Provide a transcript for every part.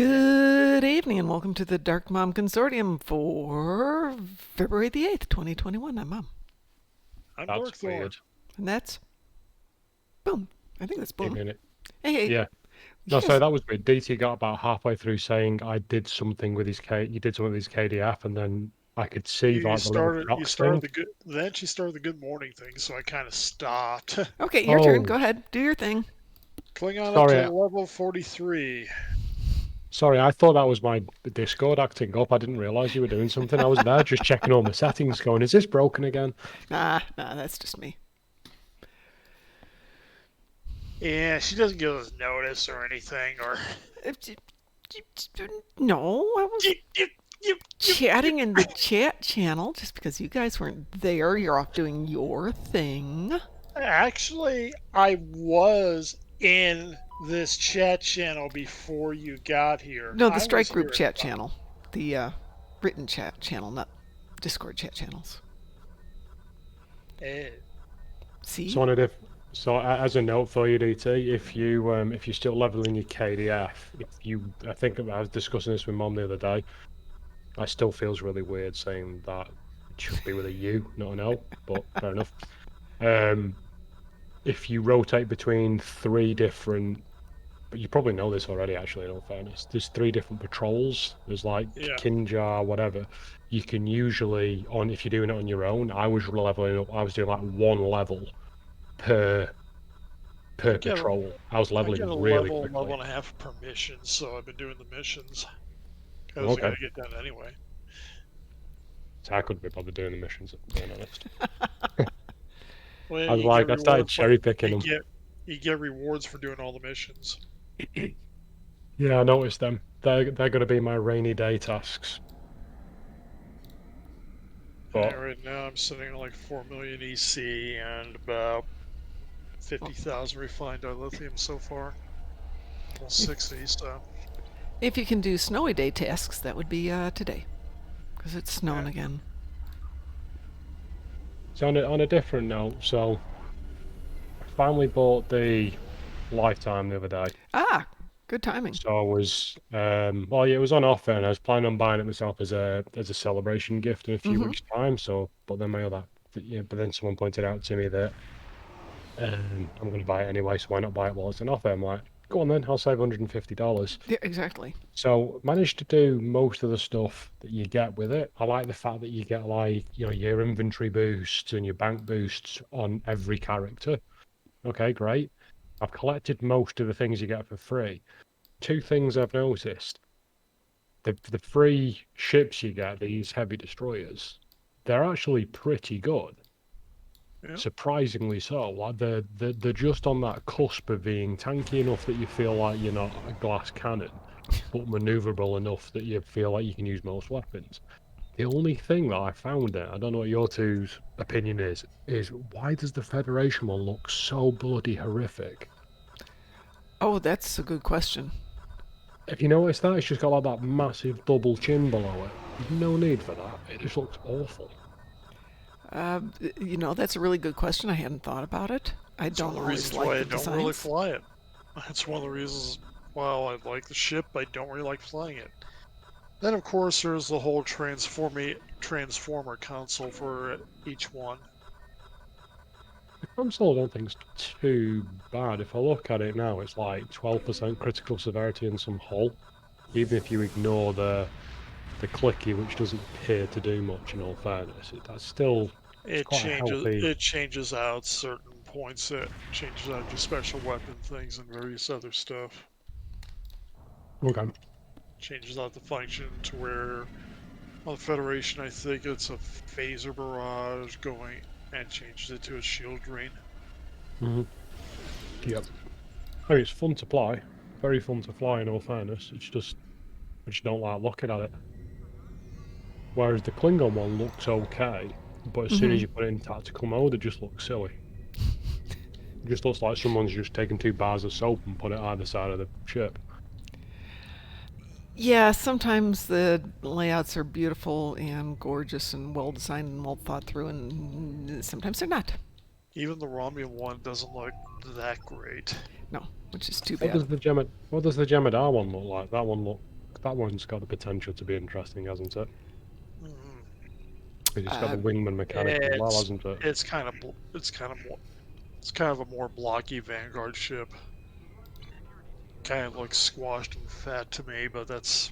Good evening and welcome to the Darkmom Consortium for February the 8th, 2021. I'm Mom. I'm That's Darkthorn. weird. And that's Boom. I think that's Wait a Boom. minute. Hey, Yeah. No, yes. sorry, that was weird. DT got about halfway through saying I did something with his you did something with his KDF, and then I could see You like the little started. You box started thing. the good. Then she started the good morning thing, so I kind of stopped. Okay, your turn. Oh, Go ahead. Do your thing. Klingon up to sorry, level 43. sorry. I thought that was my Discord acting up. I didn't realize you were doing something. I was there just checking all my settings, going, "Is this broken again?" Nah, that's just me. Yeah, she doesn't give us notice or anything, or. No, I was chatting in the chat channel just because you guys weren't there. You're off doing your thing. Actually, I was in this chat channel before you got here. No, the I was strike here group at chat 5. channel. The written chat channel, not Discord chat channels. Eh, See? So on a diff so as a note for you, DT, if you're still leveling your KDF, I think I was discussing this with Mom the other day. I still feels really weird saying that it should be with a U, not an O, but fair enough. Um, if you rotate between three different, but you probably know this already, actually, in all fairness, there's three different patrols. There's like yeah. Kinjar, whatever. You can usually, if you're doing it on your own, I was leveling up, I was doing like one level per I per get a, patrol. I was I get leveling a really level quickly. and a half per mission, so I've been doing the missions because I got Okay. to get done anyway. So I couldn't be bothered doing the missions, if I'm being honest. Well, I was you get like, I started rewards for cherry picking you them. get you get rewards for doing all the missions. Yeah, I noticed them. They're going to be my rainy day tasks. And But right now I'm sitting on like 4 million EC and about 50,000 refined dilithium so far. Almost If, 60, so if you can do snowy day tasks, that would be today. Because it's snowing yeah. again. so on a different note, so I finally bought the Lifetime the other day. Ah, good timing. So I was, well, yeah, it was on offer, and I was planning on buying it myself as a celebration gift in a few Mm-hmm. weeks' time. So, but then but then someone pointed out to me that I'm going to buy it anyway, so why not buy it while it's on offer? I'm like, go on then, I'll save $150. Yeah, exactly. So managed to do most of the stuff that you get with it. I like the fact that you get like, your inventory boosts and your bank boosts on every character. Okay, great. I've collected most of the things you get for free. Two things I've noticed. The free ships you get, these heavy destroyers, they're actually pretty good. Yeah. Surprisingly so. Like they're just on that cusp of being tanky enough that you feel like you're not a glass cannon, but maneuverable enough that you feel like you can use most weapons. The only thing that I found there, I don't know what your two's opinion is why does the Federation one look so bloody horrific? Oh, that's a good question. If you notice that, it's just got like that massive double chin below it. There's no need for that. It just looks awful. Uh, that's a really good question. I hadn't thought about it. I It's one don't of the always reasons like why the I don't really designs. fly it. That's one of the reasons while I like the ship, I don't really like flying it. Then of course there's the whole transformer console for each one. The console I don't think is too bad. If I look at it now, it's like 12% critical severity and some hull. Even if you ignore the clicky, which doesn't appear to do much in all fairness, it's It quite a changes healthy. it changes out certain points. It changes out your special weapon things and various other stuff. Okay. Changes out the function to where on the Federation I think it's a phaser barrage going and changes it to a shield drain. Hmm. Yep. I mean, it's fun to fly. Very fun to fly in all fairness. It's just I just don't like looking at it. Whereas the Klingon one looks okay, but as soon Mm-hmm. as you put it in tactical mode, it just looks silly. It just looks like someone's just taken two bars of soap and put it either side of the ship. Yeah, sometimes the layouts are beautiful and gorgeous and well designed and well thought through, and sometimes they're not. Even the Romulan one doesn't look that great. No, which is too What bad. does the Gemma what does the Jem'Hadar one look like? That one look that one's got the potential to be interesting, hasn't it? Mhm. It's got the wingman mechanic as well, hasn't it? It's kind of a more blocky Vanguard ship. Kind of looks squashed and fat to me, but that's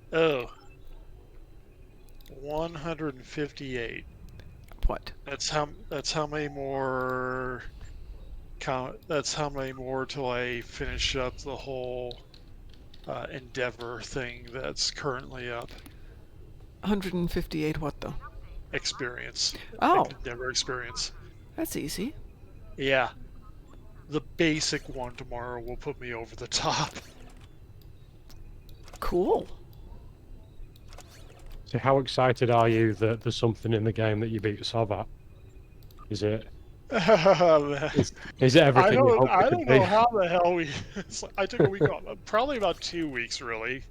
158. What? That's how many more that's how many more till I finish up the whole Endeavor thing that's currently up. 158 what though? Experience. Oh, Endeavor experience. that's easy. Yeah. The basic one tomorrow will put me over the top. Cool. So how excited are you that there's something in the game that you beat Sov at? Is it is it everything you hoped it I could don't know be? how the hell we. I took a week off. Probably about 2 weeks, really.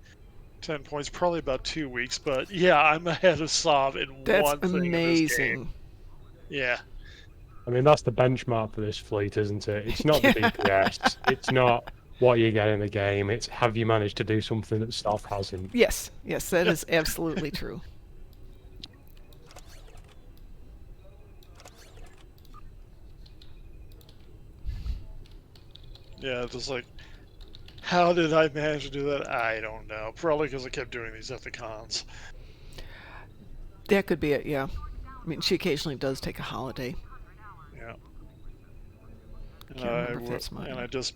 10 points, probably about 2 weeks. But yeah, I'm ahead of Sov in That's one thing in this game. amazing. Yeah. I mean, that's the benchmark for this fleet, isn't it? It's not the Yeah. DPS. It's not what you get in the game. It's have you managed to do something that Stealth hasn't. Yes, yes, that is absolutely true. Yeah, just like, how did I manage to do that? I don't know. Probably because I kept doing these at the cons. That could be it, yeah. I mean, she occasionally does take a holiday. Yeah. And Can't remember if that's mine. and I just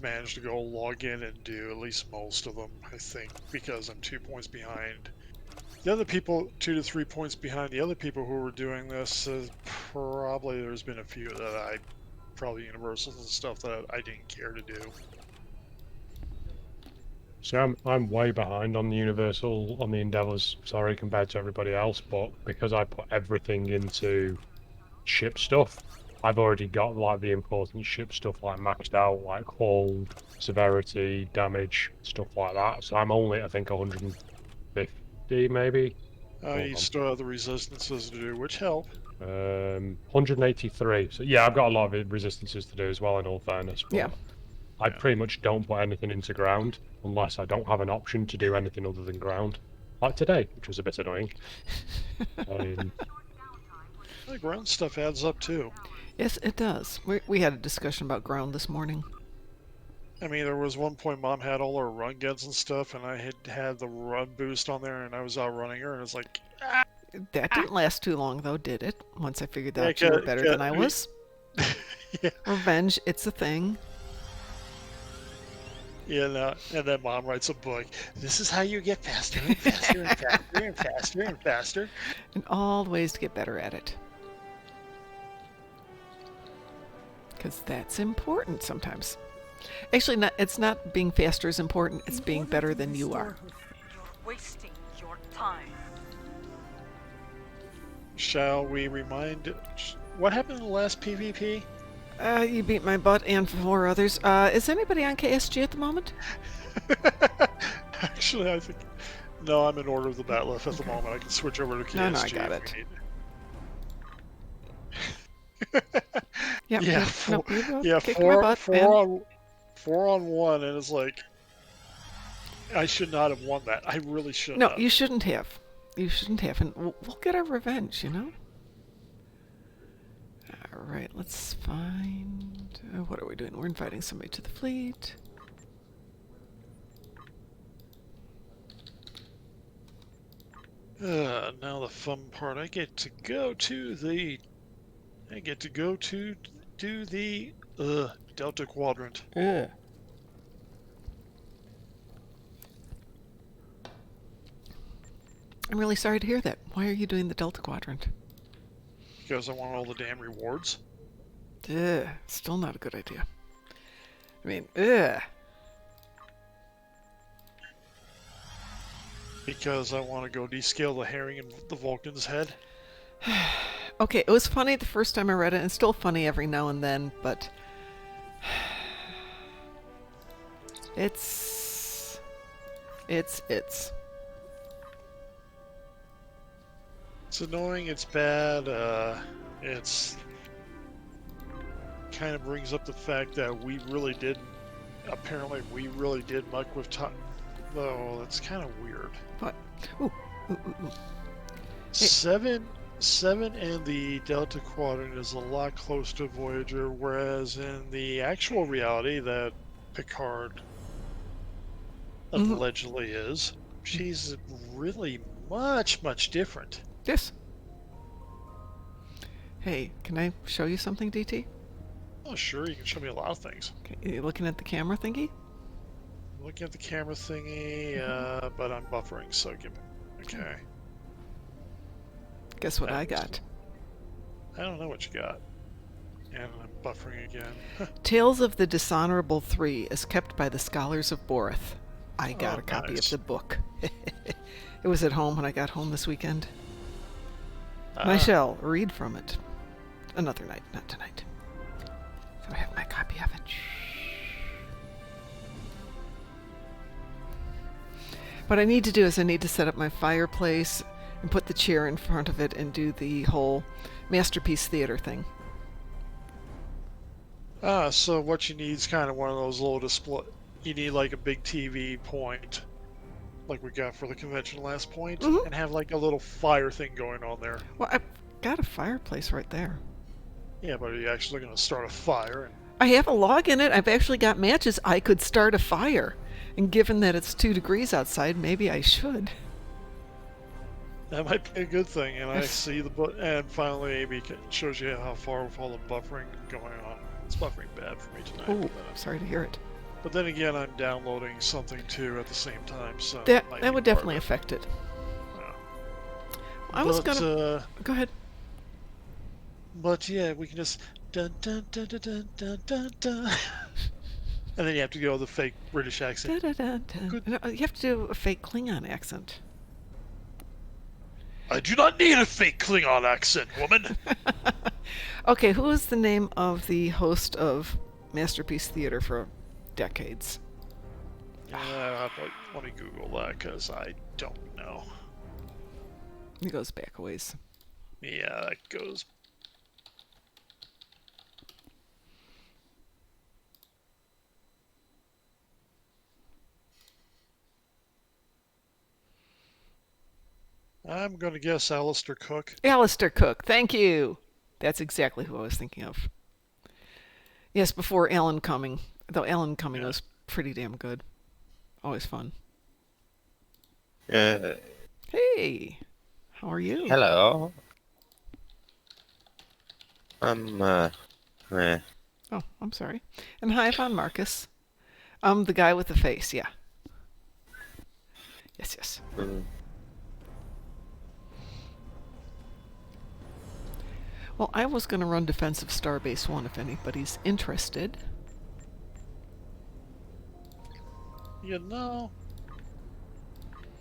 managed to go log in and do at least most of them, I think, because I'm 2 points behind. The other people, 2 to 3 points behind the other people who were doing this, probably there's been a few that probably universals and stuff that I didn't care to do. So I'm way behind on the Universal, on the Endeavours, sorry, compared to everybody else, but because I put everything into ship stuff, I've already got like the important ship stuff like maxed out, like hull, severity, damage, stuff like that. So I'm only, I think, 150 maybe. You still have the resistances to do, which help. 183. So yeah, I've got a lot of resistances to do as well, in all fairness. But Yeah. I pretty much don't put anything into ground unless I don't have an option to do anything other than ground. Like today, which was a bit annoying. The ground stuff adds up too. Yes, it does. We had a discussion about ground this morning. I mean, there was one point Mom had all her run guns and stuff, and I had the run boost on there, and I was outrunning her, and it's like, That didn't last too long, though, did it? Once I figured out you were better than I was. yeah. Revenge, it's a thing. Yeah, and then Mom writes a book. This is how you get faster and faster and faster and faster and faster. And all the ways to get better at it. Because that's important sometimes. Actually, it's not being faster is important, it's being better than you are. You're wasting your time. Shall we remind... What happened in the last PvP? You beat my butt and 4 others. Is anybody on KSG at the moment? Actually, I think... No, I'm in Order of the Batleth at the moment. I can switch over to KSG. No, I got it. Yeah, Yeah, four on one, and it's like, I should not have won that. I really shouldn't have. No, you shouldn't have. You shouldn't have, and we'll get our revenge, you know? Alright, let's find... what are we doing? We're inviting somebody to the fleet. Now the fun part. I get to go to the Delta Quadrant. I'm really sorry to hear that. Why are you doing the Delta Quadrant? Because I want all the damn rewards. Still not a good idea. I mean, ugh. Because I want to go descale the herring in the Vulcan's head. Okay, it was funny the first time I read it, and it's still funny every now and then, but... It's annoying, it's bad, it's... kind of brings up the fact that we really didn't apparently we really did muck with time. Though that's kind of weird. What? Ooh, ooh, ooh, ooh. Hey. Seven and the Delta Quadrant is a lot closer to Voyager, whereas in the actual reality that Picard allegedly is, she's really much different. Yes. Hey, can I show you something, DT? Oh, sure, you can show me a lot of things. Okay, you looking at the camera thingy? I'm looking at the camera thingy, but I'm buffering, so give me. Okay. Guess what I got? I don't know what you got. And I'm buffering again. Tales of the Dishonorable 3 is kept by the Scholars of Boreth. I got a copy nice. of the book. It was at home when I got home this weekend. And I shall read from it. Another night, not tonight. So I have my copy of it. What I need to do is I need to set up my fireplace and put the chair in front of it and do the whole Masterpiece Theater thing. So what you need is kind of one of those little display. You need like a big TV point, like we got for the convention last point, and have like a little fire thing going on there. Well, I've got a fireplace right there. Yeah, but are you actually going to start a fire? I have a log in it. I've actually got matches. I could start a fire. And given that it's 2 degrees outside, maybe I should. That might be a good thing. And I see the book, and finally Amy shows you how far with all the buffering going on. It's buffering bad for me tonight. Oh, sorry to hear it. But then again, I'm downloading something too at the same time, so that would definitely affect it. Yeah. I was gonna go ahead. But yeah, we can just dun dun dun dun dun dun dun dun. And then you have to go the fake British accent. Da, da, da, da. No, you have to do a fake Klingon accent. I do not need a fake Klingon accent, woman. Okay, who is the name of the host of Masterpiece Theater for decades? Let me Google that because I don't know. He goes back a ways. Yeah, that goes. I'm going to guess Alistair Cook. Alistair Cook, thank you. That's exactly who I was thinking of. Yes, before Alan Cumming. Though Alan Cumming was pretty damn good. Always fun. Hey, how are you? Hello. Oh, I'm sorry. And hi, Von Marcus. The guy with the face, yeah. Yes. Well, I was going to run Defensive Starbase 1 if anybody's interested. You know,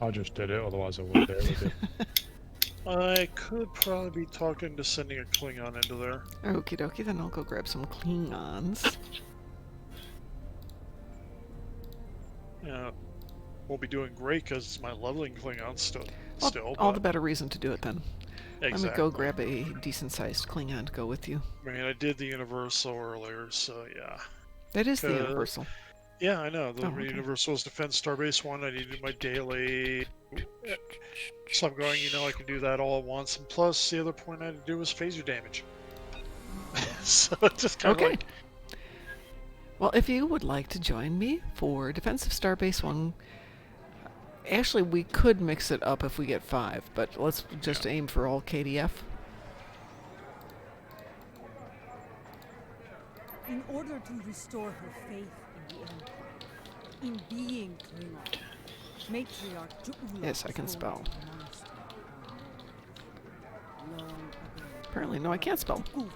I just did it, otherwise I wouldn't do it with you. I could probably be talking to sending a Klingon into there. Okie dokie, then I'll go grab some Klingons. Yeah, we'll be doing great because my leveling Klingon still. All the better reason to do it then. Exactly. Let me go grab a decent-sized Klingon to go with you. I mean, I did the Universal earlier, so yeah. That is the Universal. Yeah, I know. The okay. Universal's Defense Starbase 1, I needed my daily. So I'm going, I can do that all at once. And plus, the other point I had to do was phaser damage. So it's just kind of like. Well, if you would like to join me for Defensive Starbase 1, actually, we could mix it up if we get 5, but let's just aim for all KDF. In order to restore her faith in the Empire, in being Klingon, Matriarch Ju'ula Yes, I can was spell. born to master long ago. Apparently, no, I can't spell. Uvma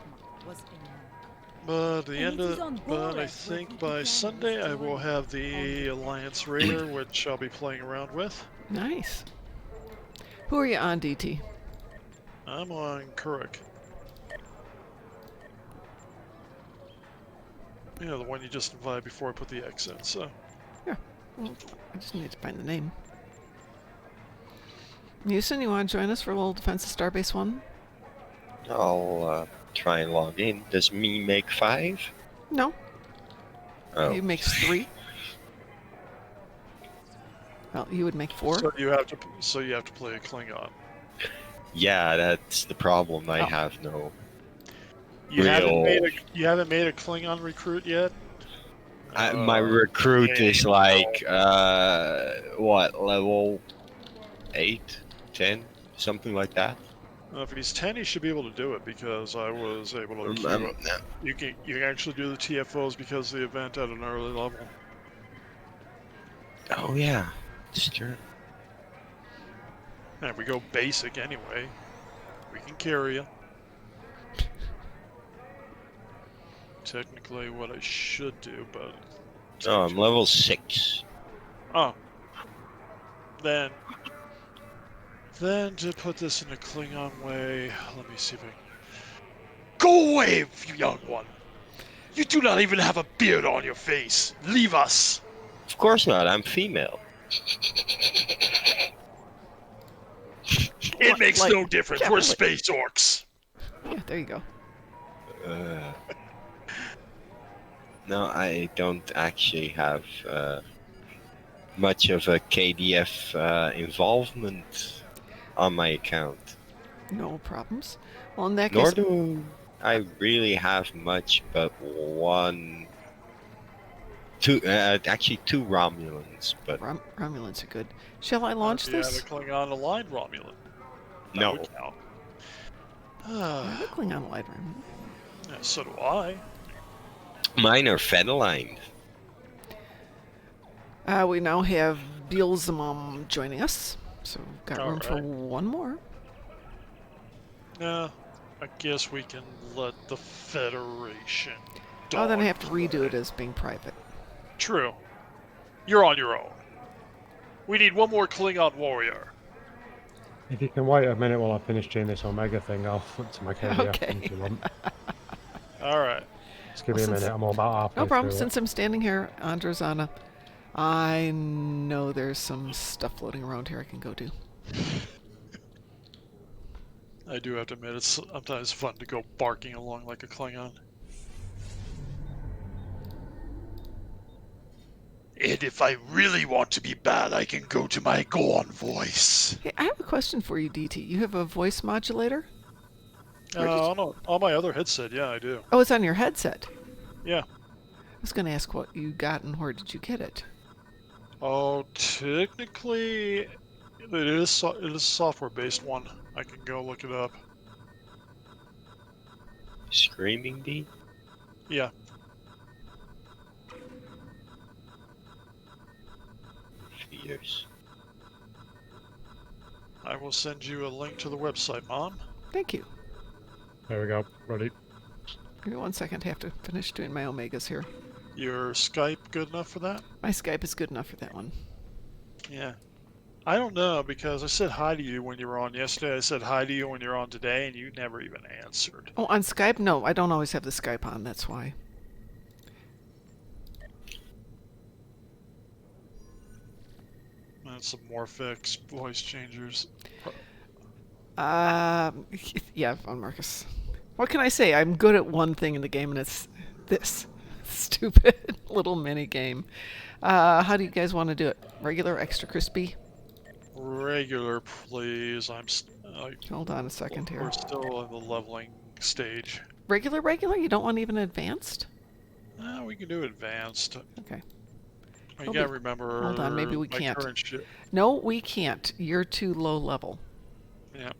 was a man. But the end of, but I think by Sunday I will have the Alliance Raider, which I'll be playing around with. Nice. Who are you on, DT? I'm on Kuruk. You know, the one you just invited before I put the X in, so. Yeah. Well, I just need to find the name. Houston, you want to join us for a little Defense of Starbase 1? I'll try and log in. Does me make 5? No. Oh. He makes 3. Well, you would make 4. So you have to play a Klingon. Yeah, that's the problem. I Oh. have no. You haven't made Real- a Klingon recruit yet. My recruit yeah, is like what, level 8, 10, something like that. If he's 10, he should be able to do it because I was able to queue up. You can actually do the TFOs because of the event at an early level. Oh yeah, it's true. And if we go basic anyway, we can carry you. Technically what I should do, but... Oh, I'm level 6. Oh. Then to put this in a Klingon way, let me see if I can... Go away, you young one! You do not even have a beard on your face! Leave us! Of course not. I'm female. It makes like, no difference. We're Catholic. space orcs. Yeah, there you go. No, I don't actually have much of a KDF involvement on my account. No problems. Well, in that Nor case, do I really have much, but actually two Romulans, but Romulans are good. Shall I launch You have this? a Klingon aligned Romulan. That no. would count. I have a Klingon light Romulan. Yeah, so do I. Mine are Fed aligned. We now have Beelzebub joining us, so got room for Alright. one more. Yeah, I guess we can let the Federation. Oh, then I have to dogplay. redo it as being private. True. You're on your own. We need one more Klingon warrior. If you can wait a minute while I finish doing this Omega thing, I'll flip to my KDF Okay. if you want. Alright. Just give me a Well, minute, I'm all about halfway No problem. through Since I'm standing here, Androzana, I know there's some stuff floating around here I can go to. I do have to admit, it's sometimes fun to go barking along like a Klingon. And if I really want to be bad, I can go to my Gorn voice. Hey, I have a question for you, DT. You have a voice modulator? Where did you- On my other headset, yeah, I do. Oh, it's on your headset. Yeah. I was going to ask what you got and where did you get it? Oh, technically, it is a software-based one. I can go look it up. Screaming Bee? Yeah. Years. I will send you a link to the website, Mom. Thank you. There we go, ready. Give me 1 second. I have to finish doing my Omegas here. Your Skype good enough for that? My Skype is good enough for that one. Yeah. I don't know, because I said hi to you when you were on yesterday. I said hi to you when you're on today, and you never even answered. Oh, on Skype? No, I don't always have the Skype on. That's why. And some Morphix voice changers. Yeah, Von Marcus. What can I say? I'm good at one thing in the game, and it's this stupid little mini game. How do you guys want to do it? Regular, extra crispy? Regular, please. Hold on a second here. We're still in the leveling stage. Regular? You don't want even advanced? We can do advanced. Okay. You Hold gotta on. remember. Hold on, maybe we my can't. current ship. No, we can't. You're too low level. Yeah,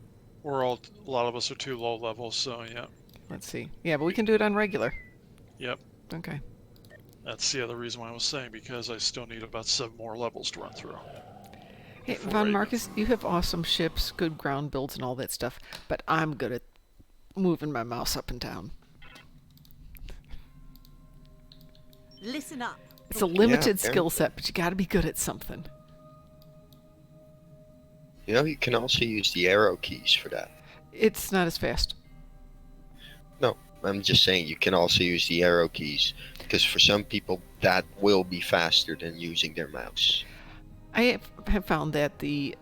a lot of us are too low level, so yeah. Let's see. Yeah, but we can do it on regular. Yep. Okay. That's the other reason why I was saying, because I still need about 7 more levels to run through. Hey, Before Von I- Marcus, you have awesome ships, good ground builds, and all that stuff, but I'm good at moving my mouse up and down. Listen up. It's a limited Yeah, skill set, but you gotta be good at something. You know, you can also use the arrow keys for that. It's not as fast. No, I'm just saying you can also use the arrow keys, because for some people that will be faster than using their mouse. I have found that the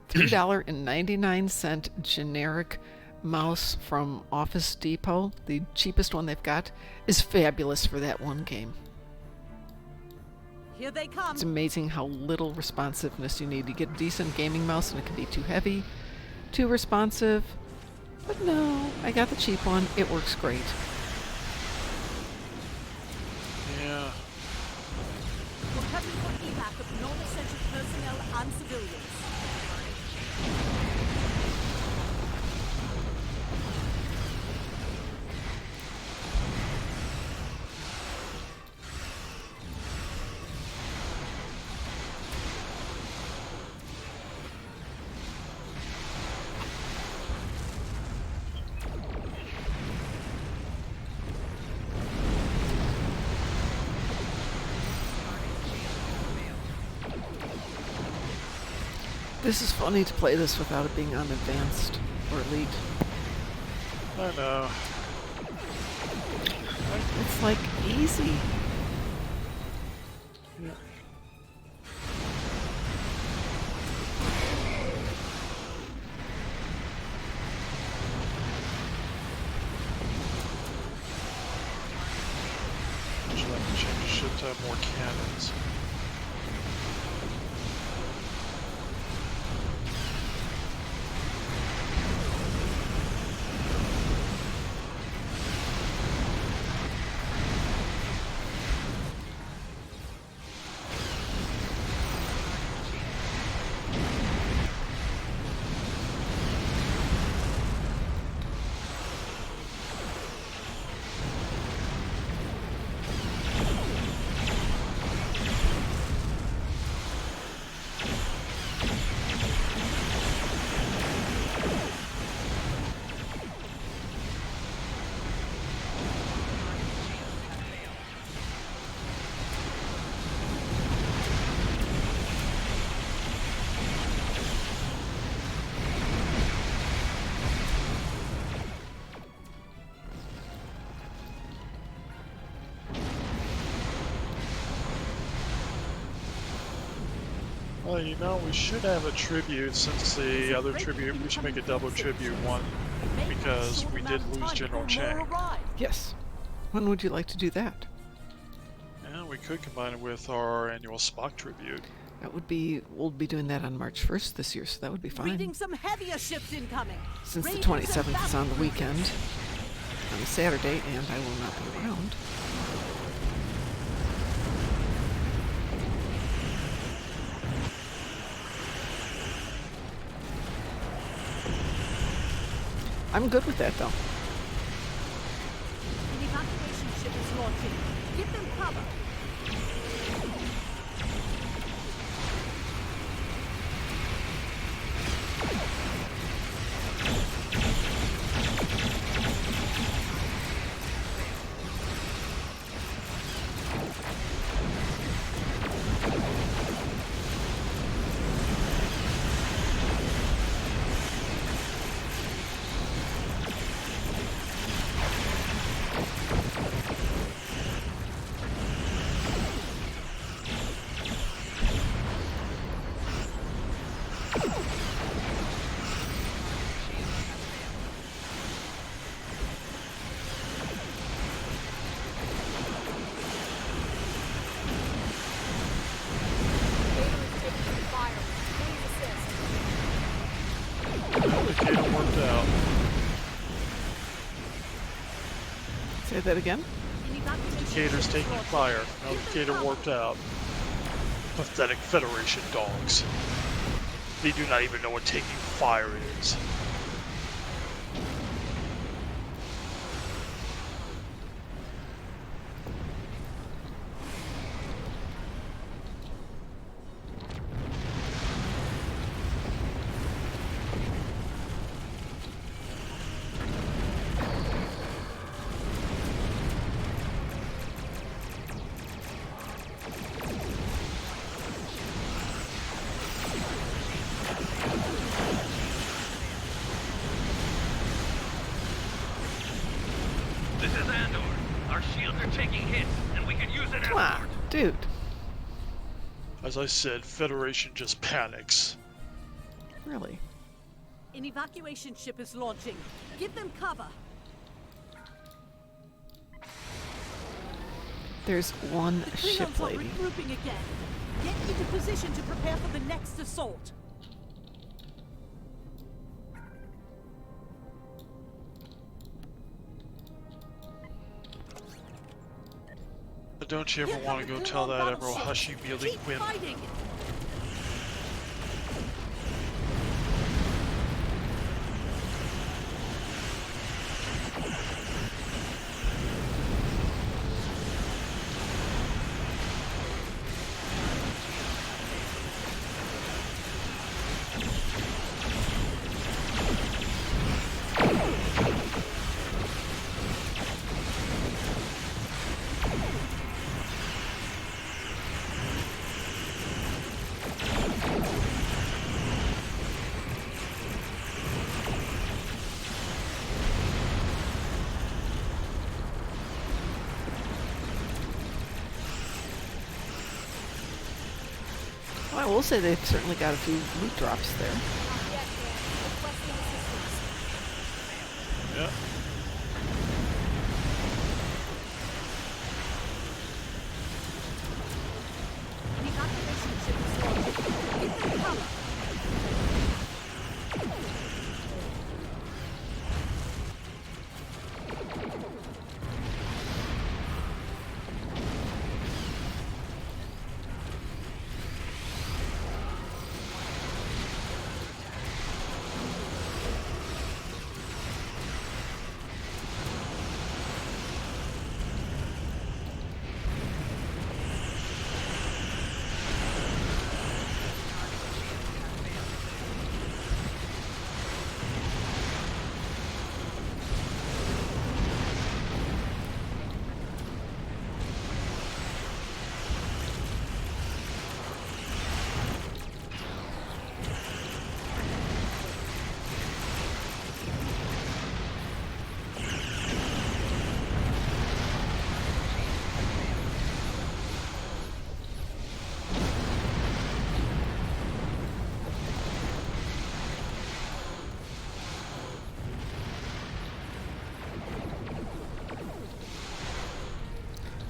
$3.99 generic mouse from Office Depot, the cheapest one they've got, is fabulous for that one game. Here they come. It's amazing how little responsiveness you need. You get a decent gaming mouse and it can be too heavy, too responsive. But no, I got the cheap one. It works great. Yeah. We're prepping for evac of non-essential personnel and civilians. This is funny to play this without it being on advanced or elite. I know. It's like easy. Yeah. Would you like to change the ship to have more cannons? Well, you know, we should have a tribute since the other tribute, we should make a double tribute one because we did lose General Chang. Yes. When would you like to do that? And we could combine it with our annual Spock tribute. That would be, we'll be doing that on March 1st this year, so that would be fine. Reading some heavier ships incoming. Since the Raiders 27th is on the and weekend, on a Saturday, and I will not be around. I'm good with that, though. An evacuation ship is launching. Give them cover. Navigator worked out. Say that again? An evacuation Indicator's ship is taking launching. fire. Give them Navigator cover. worked out. Pathetic Federation dogs. They do not even know what taking fire is. This is Andor. Our shields are taking hits, and we could use an Come on, dude. As I said, Federation just panics. Really? An evacuation ship is launching. Give them cover. There's one The ship Klingons are lady. regrouping again. Get into position to prepare for the next assault. But don't you ever Here want to come go the tell Klingon that Admiral battleships. Hushy wielding Keep whim? fighting. Well, I will say they've certainly got a few loot drops there. Yeah. The activation ship is launched. Give them cover.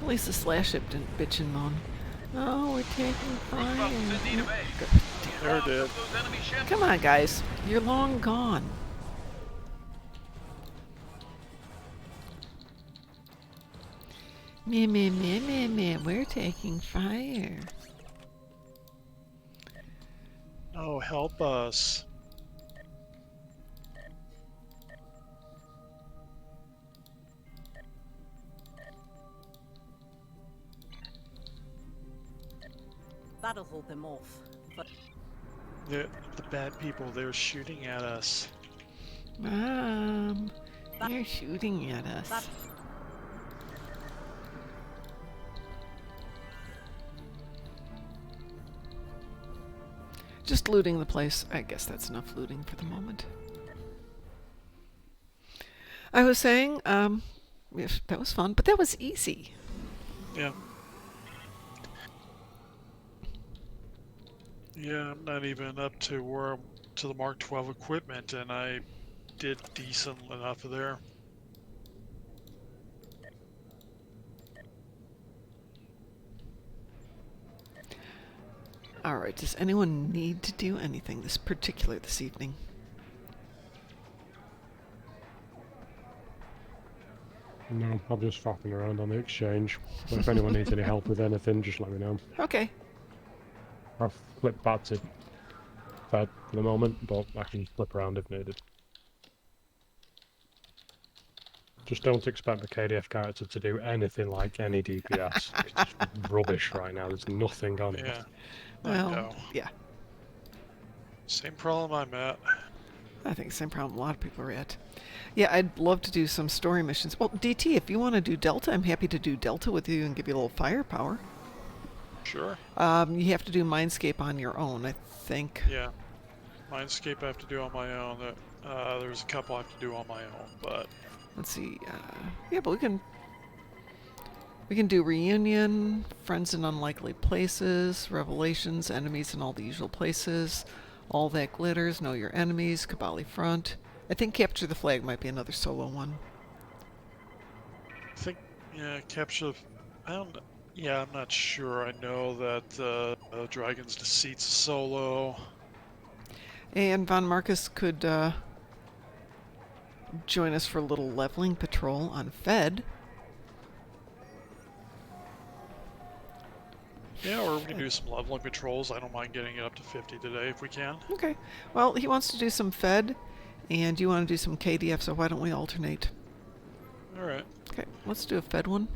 At least the slash ship didn't bitch and moan. Oh, we're taking fire. Group up to need of aid. God damn. There it Lost did. those enemy ships. Come on, guys. You're long gone. Meh, meh, meh, meh, meh. We're taking fire. Oh, help us. That'll hold them off. But The bad people, they're shooting at us. Mom, they're shooting at us. that Just looting the place. I guess that's enough looting for the moment. I was saying, yes, that was fun, but that was easy. Yeah. Yeah, I'm not even up to where to the Mark 12 equipment, and I did decent enough there. All right, does anyone need to do anything this evening? No, I'm just faffing around on the exchange. But if anyone needs any help with anything, just let me know. Okay. I've flipped back to Fed for the moment, but I can flip around if needed. Just don't expect the KDF character to do anything like any DPS. It's rubbish right now. There's nothing on it. Yeah. I Well, know. yeah. Same problem I'm at. I think same problem a lot of people are at. Yeah, I'd love to do some story missions. Well, DT, if you want to do Delta, I'm happy to do Delta with you and give you a little firepower. Sure. You have to do Mindscape on your own, I think. Yeah. Mindscape I have to do on my own. There's a couple I have to do on my own, but Let's see. Yeah, but we can do Reunion, Friends in Unlikely Places, Revelations, Enemies in All the Usual Places, All That Glitters, Know Your Enemies, Kabali Front. I think Capture the Flag might be another solo one. I think, yeah, capture I don't. Yeah, I'm not sure. I know that Dragon's Deceit's a solo. And Von Marcus could join us for a little leveling patrol on Fed. Yeah, or we can do some leveling patrols. I don't mind getting it up to 50 today if we can. Okay. Well, he wants to do some Fed, and you want to do some KDF, so why don't we alternate? Alright. Okay, let's do a Fed one.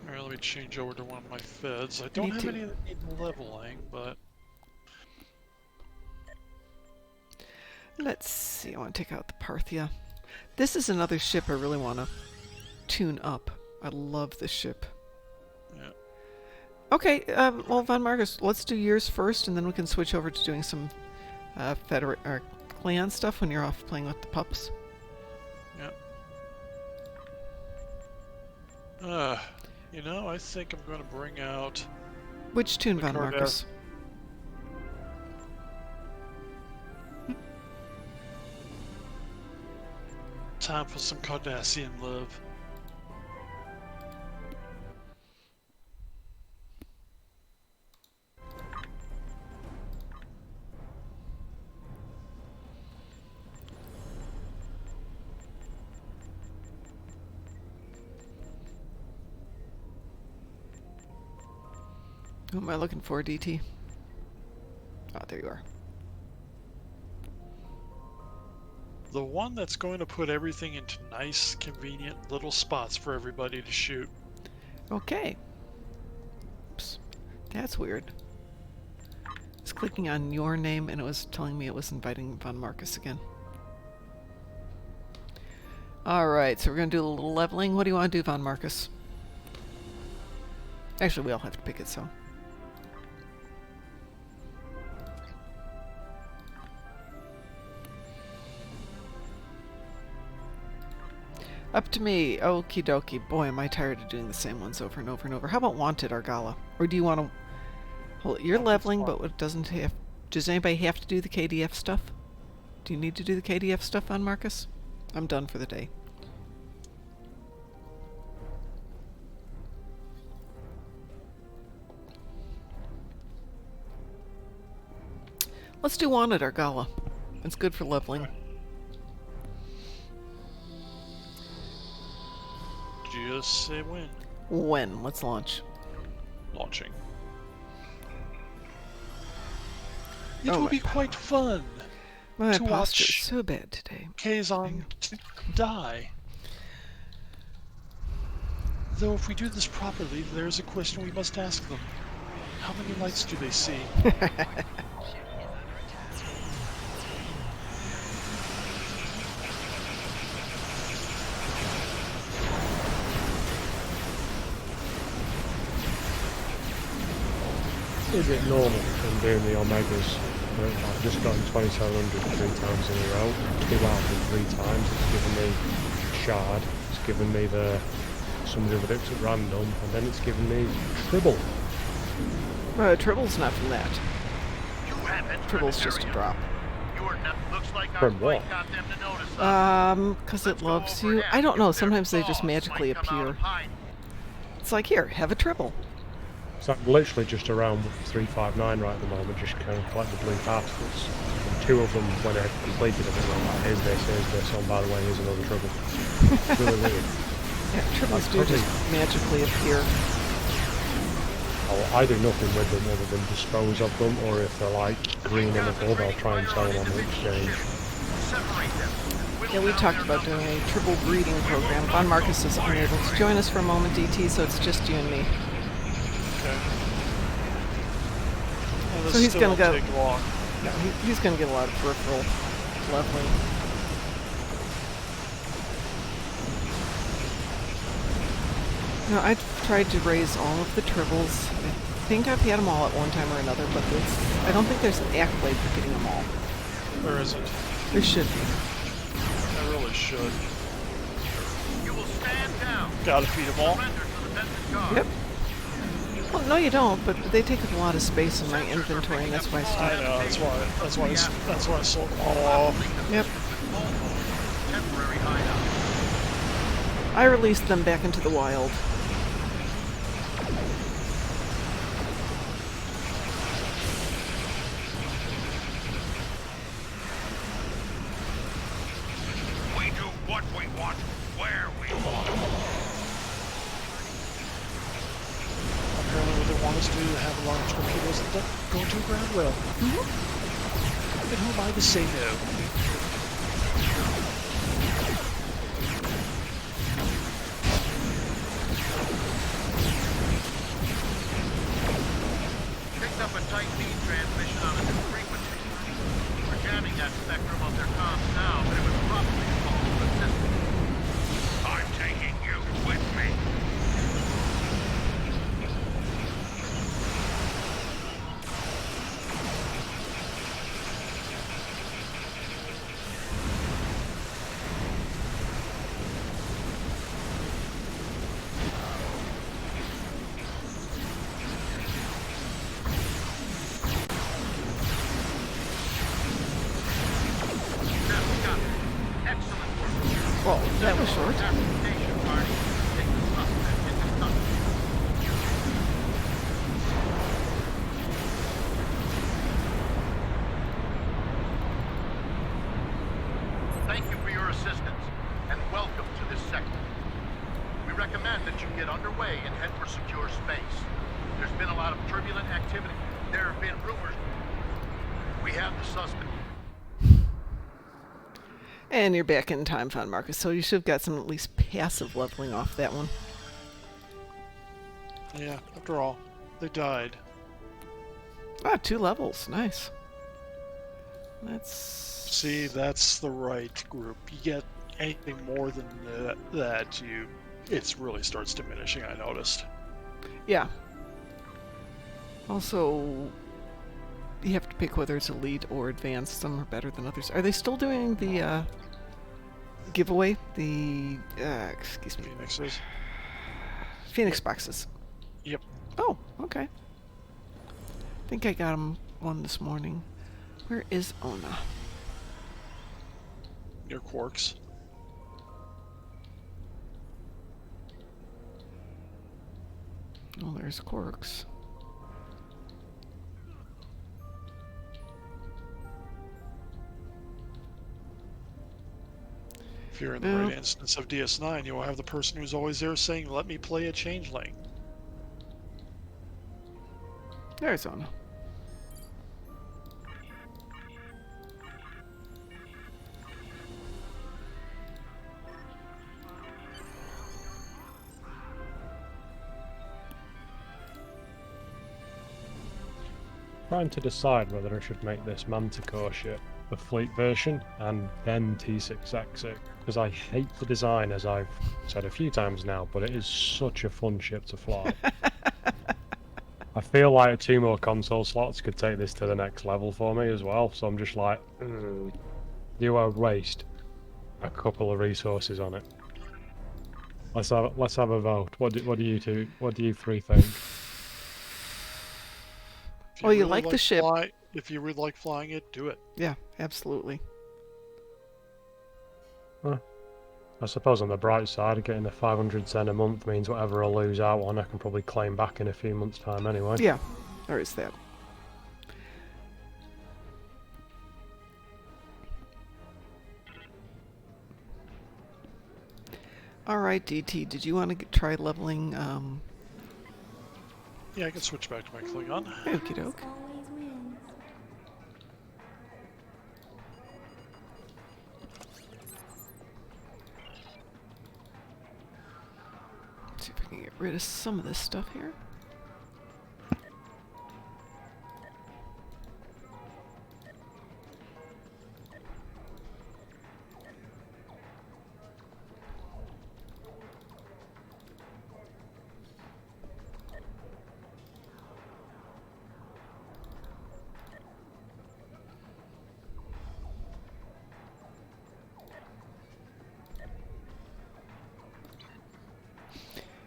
Alright, let me change over to one of my feds. I don't Me have too. any that need leveling, but... Let's see, I want to take out the Parthia. This is another ship I really want to tune up. I love this ship. Yeah. Okay, well, Von Marcus, let's do yours first, and then we can switch over to doing some or clan stuff when you're off playing with the pups. You know, I think I'm going to bring out... Which tune, The Von Marcus? Time for some Cardassian love. Who am I looking for, DT? Oh, there you are. The one that's going to put everything into nice, convenient little spots for everybody to shoot. Okay. Oops. That's weird. I was clicking on your name and it was telling me it was inviting Von Marcus again. Alright, so we're going to do a little leveling. What do you want to do, Von Marcus? Actually, we all have to pick it, so. Up to me. Okie dokie. Boy, am I tired of doing the same ones over and over and over. How about Wanted, Argala? Or do you want to... Well, you're leveling, but it doesn't have... Does anybody have to do the KDF stuff? Do you need to do the KDF stuff on Marcus? I'm done for the day. Let's do Wanted, Argala. It's good for leveling. Just say when. When? Let's launch. Launching. It Oh will my- be quite fun. My To posture is watch so bad today. Kazon die. Though if we do this properly, there is a question we must ask them. How many lights do they see? Is it normal from doing the Omegas? I've just gotten 2700 3 times in a row. 2 out of the 3 times it's given me Shard, it's given me the some of the other bits at random, and then it's given me Tribble. Tribble's not from that. You have entered Tribble's an just a area. drop. Looks like our From flight what? got them to notice us. Because Let's it go loves over you. and I don't know, ask if their sometimes they just boss magically might come out appear. of hiding. It's like, here, have a Tribble. So I'm literally just around 359 right at the moment, just kind of collect the blue particles. And 2 of them, when I completed them, were like, here's this, oh, by the way, here's another Tribble. Really weird. Yeah, Tribbles do just magically appear. I do nothing with them other than dispose of them, or if they're like green and above, I'll try and sell them on the exchange. Separate them. Yeah, we talked about doing a Tribble breeding program. Von Marcus is unable to join us for a moment, DT, so it's just you and me. Okay. Well, So this he's still gonna won't go- take long. No, he's going to get a lot of peripheral leveling. No, I've tried to raise all of the Tribbles. I think I've had them all at one time or another, but I don't think there's an accolade for getting them all. Or is it? There should be. I really should. You will stand down. Gotta feed them all. Surrender to the Benson guard. Yep. Well, no, you don't, but they take up a lot of space in my inventory, and that's why I I stopped. know. That's why I sold them all off. Yep. Temporary hideout. I released them back into the wild. what we want, where we want. Apparently what they want us to do is have a lot of torpedoes that go into a ground well. And who am I to say no? Picked up a tight beam transmission on a new frequency. We're jamming that spectrum of their comms now, but it was probably a call to assistance. I'm taking you with me. Excellent work. Well, that was short. Application party. Take the suspect into custody. Thank you for your assistance, and welcome to this sector. We recommend that you get underway and head for secure space. There's been a lot of turbulent activity. There have been rumors. We have the suspect. And you're back in time, Von Marcus, so you should have got some at least passive leveling off that one. Yeah, after all, they died. Ah, 2 levels. Nice. Let's... See, that's the right group. You get anything more than that, it really starts diminishing, I noticed. Yeah. Also, you have to pick whether it's elite or advanced. Some are better than others. Are they still doing the giveaway? The excuse me, Phoenixes. Phoenix boxes. Yep. Oh, okay. I think I got him one this morning. Where is Ona? Near Quarks. Oh, there's Quarks. If you're in the right instance of DS9, you will have the person who's always there saying, "Let me play a changeling." There's Ona. Trying to decide whether I should make this Manticore ship the fleet version and then T6X it, because I hate the design, as I've said a few times now, but it is such a fun ship to fly. I feel like 2 more console slots could take this to the next level for me as well, so I'm just like, you are waste a couple of resources on it. Let's have a vote. What do you 3 think? If Well, you really like the ship. If you really like flying it, do it. Yeah, absolutely. I suppose on the bright side, getting the 500 Zen a month means whatever I lose out on, I can probably claim back in a few months' time anyway. Yeah, there is that. All right, DT, did you want to try leveling? Yeah, I can switch back to my Klingon. Okie doke. Always wins. See if I can get rid of some of this stuff here.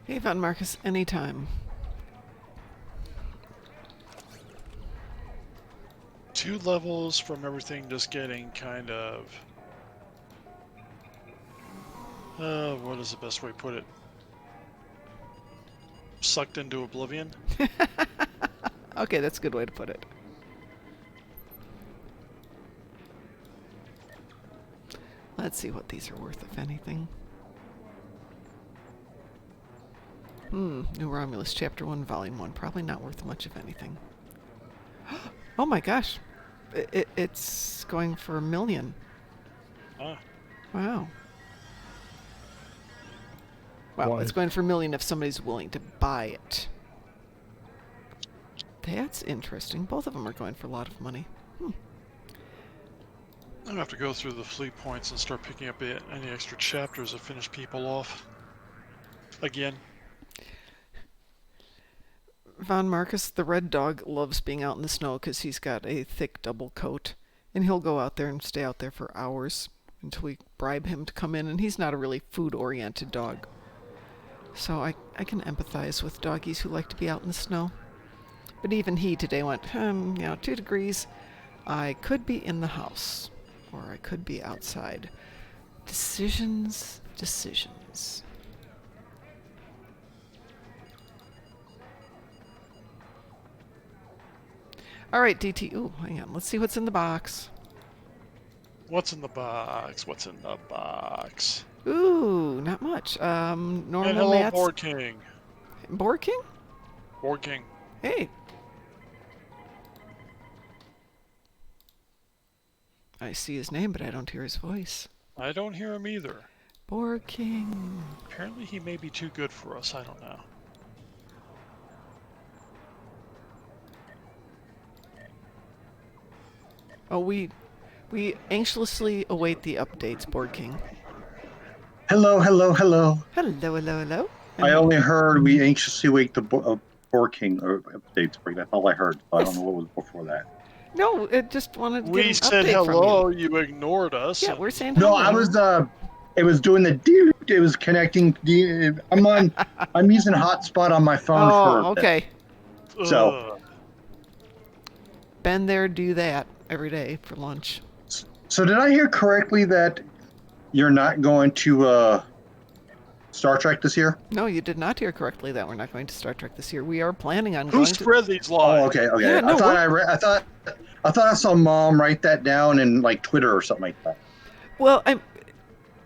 Hey, Von Marcus, anytime. 2 levels from everything just getting kind of... what is the best way to put it? Sucked into oblivion? Okay, that's a good way to put it. Let's see what these are worth, if anything. New Romulus, Chapter 1, Volume 1. Probably not worth much of anything. Oh my gosh. It's going for $1 million. Ah, Wow. Well, Why? it's going for $1 million if somebody's willing to buy it. That's interesting. Both of them are going for a lot of money. I'm gonna have to go through the fleet points and start picking up any extra chapters to finish people off. Again. Von Marcus, the red dog, loves being out in the snow because he's got a thick double coat. And he'll go out there and stay out there for hours until we bribe him to come in. And he's not a really food-oriented dog. So I can empathize with doggies who like to be out in the snow. But even he today went, 2 degrees. I could be in the house. Or I could be outside. Decisions. All right, DT. Ooh, hang on. Let's see what's in the box. What's in the box? What's in the box? Ooh, not much. Normal And hello, mats. Board King. Board King? Board King. Hey. I see his name, but I don't hear his voice. I don't hear him either. Board King. Apparently he may be too good for us. I don't know. Oh, we anxiously await the updates, Board King. Hello. Hello, hello. I only heard we anxiously wait the Board King updates. That's all I heard. I don't know what was before that. No, it just wanted to get We an said update hello, from you. you ignored us. Yeah, and- we're saying No, hello. I was it was doing the dude. It was connecting. I'm using hotspot on my phone. Oh, for okay. So- Ugh. Been there, do that every day for lunch. So did I hear correctly that you're not going to Star Trek this year? No, you did not hear correctly that we're not going to Star Trek this year. We are planning on Who going to... spread these lies? Oh, okay. Yeah, no, I thought I saw Mom write that down in like Twitter or something like that. Well,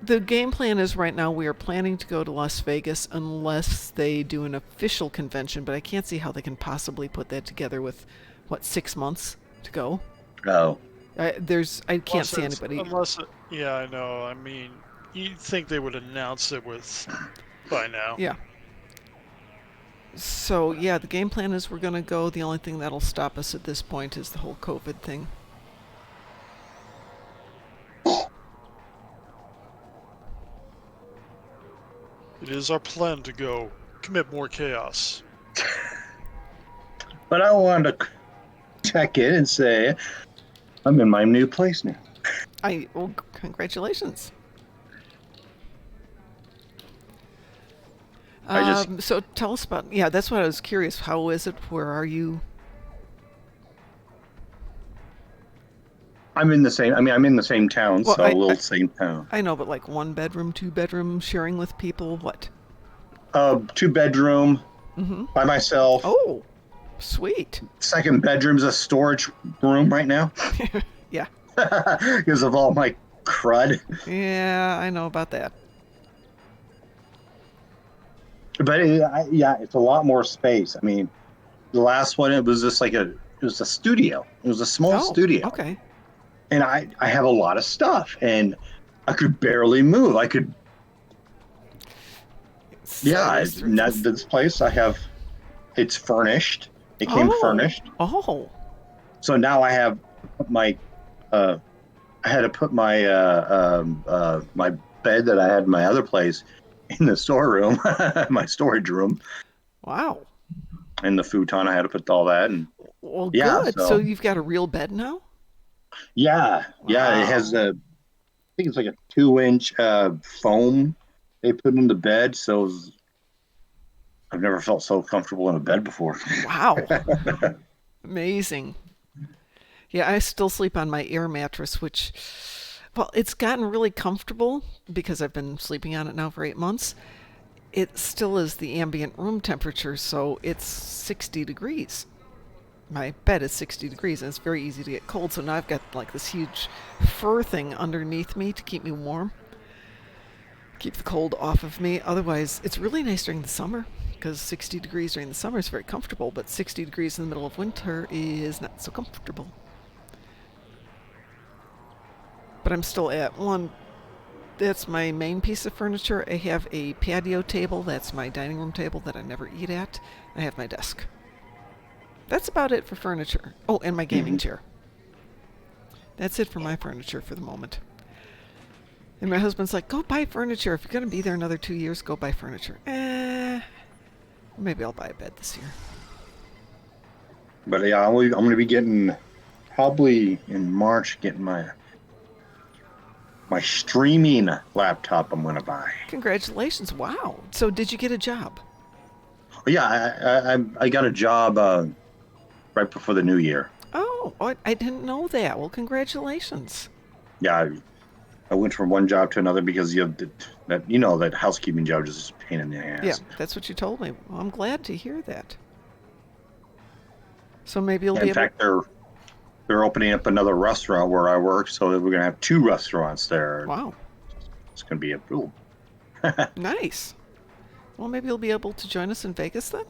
the game plan is right now we are planning to go to Las Vegas unless they do an official convention, but I can't see how they can possibly put that together with, 6 months to go? Oh. I can't see anybody. Yeah, I know. I mean, you'd think they would announce it by now. Yeah. So, yeah, the game plan is we're going to go. The only thing that'll stop us at this point is the whole COVID thing. It is our plan to go commit more chaos. But I wanted to check in and say I'm in my new place now. Well, congratulations. So tell us about, that's what I was curious. How is it? Where are you? I'm in the same town, Well, so a little same town. I know, but like 1 bedroom, 2 bedroom, sharing with people, what? 2-bedroom by myself. Oh, sweet. Second bedroom's a storage room right now Yeah. because of all my crud. Yeah, I know about that. But it's a lot more space. I mean, the last one it was just it was a studio. It was a small studio. Okay. And I have a lot of stuff, and I could barely move. This place it's furnished. It came furnished. Oh. So now I have I had to put my my bed that I had in my other place in the storeroom, my storage room. Wow. And the futon, I had to put all that. And Well, yeah, good. So you've got a real bed now? yeah, it has I think it's like a 2-inch foam they put in the bed. So I've never felt so comfortable in a bed before. Wow. Amazing. Yeah, I still sleep on my air mattress, which, well, it's gotten really comfortable because I've been sleeping on it now for 8 months. It still is the ambient room temperature, so it's 60 degrees. my bed is 60 degrees and it's very easy to get cold. So now I've got like this huge fur thing underneath me to keep me warm, keep the cold off of me. Otherwise, it's really nice during the summer because 60 degrees during the summer is very comfortable, but 60 degrees in the middle of winter is not so comfortable. But I'm still at one. That's my main piece of furniture. I have a patio table. That's my dining room table that I never eat at. I have my desk. That's about it for furniture. Oh, and my gaming chair. That's it for my furniture for the moment. And my husband's like, go buy furniture. If you're going to be there another 2 years, go buy furniture. Maybe I'll buy a bed this year. But yeah, I'm going to be getting, probably in March, getting my streaming laptop I'm going to buy. Congratulations. Wow. So did you get a job? Yeah, I got a job right before the new year. Oh, I didn't know that. Well, congratulations. Yeah, I went from one job to another because that housekeeping job is just a pain in the ass. Yeah, that's what you told me. Well, I'm glad to hear that. So maybe you'll be in fact, they're opening up another restaurant where I work, so we're going to have 2 restaurants there. Wow. It's going to be a cool. Nice. Well, maybe you'll be able to join us in Vegas then?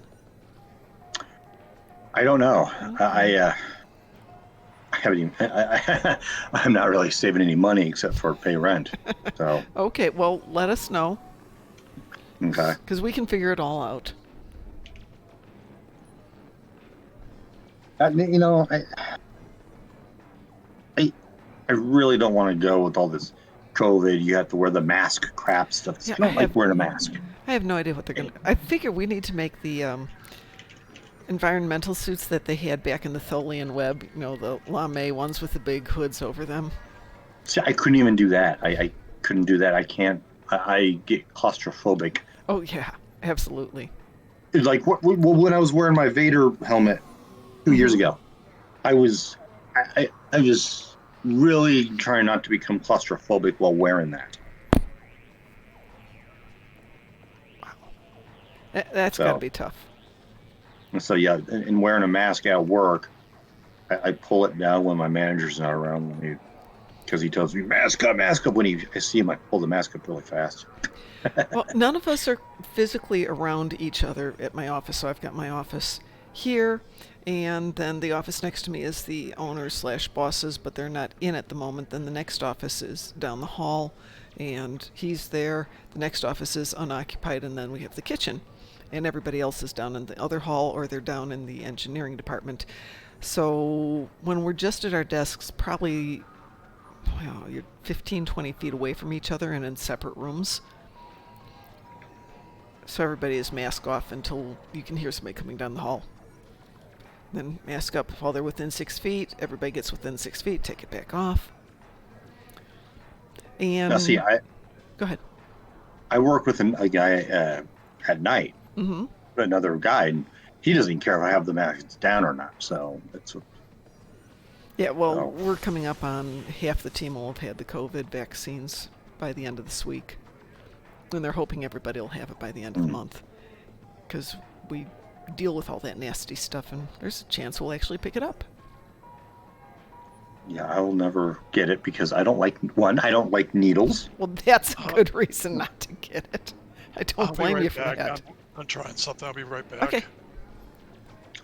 I don't know. Okay. I haven't even. I'm not really saving any money except for pay rent. So. Okay, well, let us know. Okay. Because we can figure it all out. I really don't want to go with all this COVID. You have to wear the mask crap stuff. Yeah, I don't like wearing a mask. I have no idea what they're going to... I figure we need to make the environmental suits that they had back in the Tholian web, the lame ones with the big hoods over them. See, I couldn't even do that. I couldn't do that. I can't. I get claustrophobic. Oh, yeah, absolutely. It's like when I was wearing my Vader helmet 2 years ago, I was really trying not to become claustrophobic while wearing that. Wow. That's got to be tough. So yeah, and wearing a mask at work, I pull it down when my manager's not around, because he tells me mask up. When I see him, I pull the mask up really fast. Well, none of us are physically around each other at my office, so I've got my office here, and then the office next to me is the owners/bosses, but they're not in at the moment. Then the next office is down the hall, and he's there. The next office is unoccupied, and then we have the kitchen. And everybody else is down in the other hall, or they're down in the engineering department. So when we're just at our desks, probably you're 15, 20 feet away from each other and in separate rooms. So everybody is mask off until you can hear somebody coming down the hall. Then mask up while they're within 6 feet. Everybody gets within 6 feet, take it back off. And now, see, go ahead. I work with a guy at night. Mm-hmm. Another guy, and he doesn't care if I have the masks down or not. So that's what. Yeah, well, we're coming up on half the team will have had the COVID vaccines by the end of this week, and they're hoping everybody will have it by the end of the month, because we deal with all that nasty stuff, and there's a chance we'll actually pick it up. Yeah, I will never get it because I don't like needles. Well, that's a good reason not to get it. I don't blame you for that. I'm trying something. I'll be right back. Okay.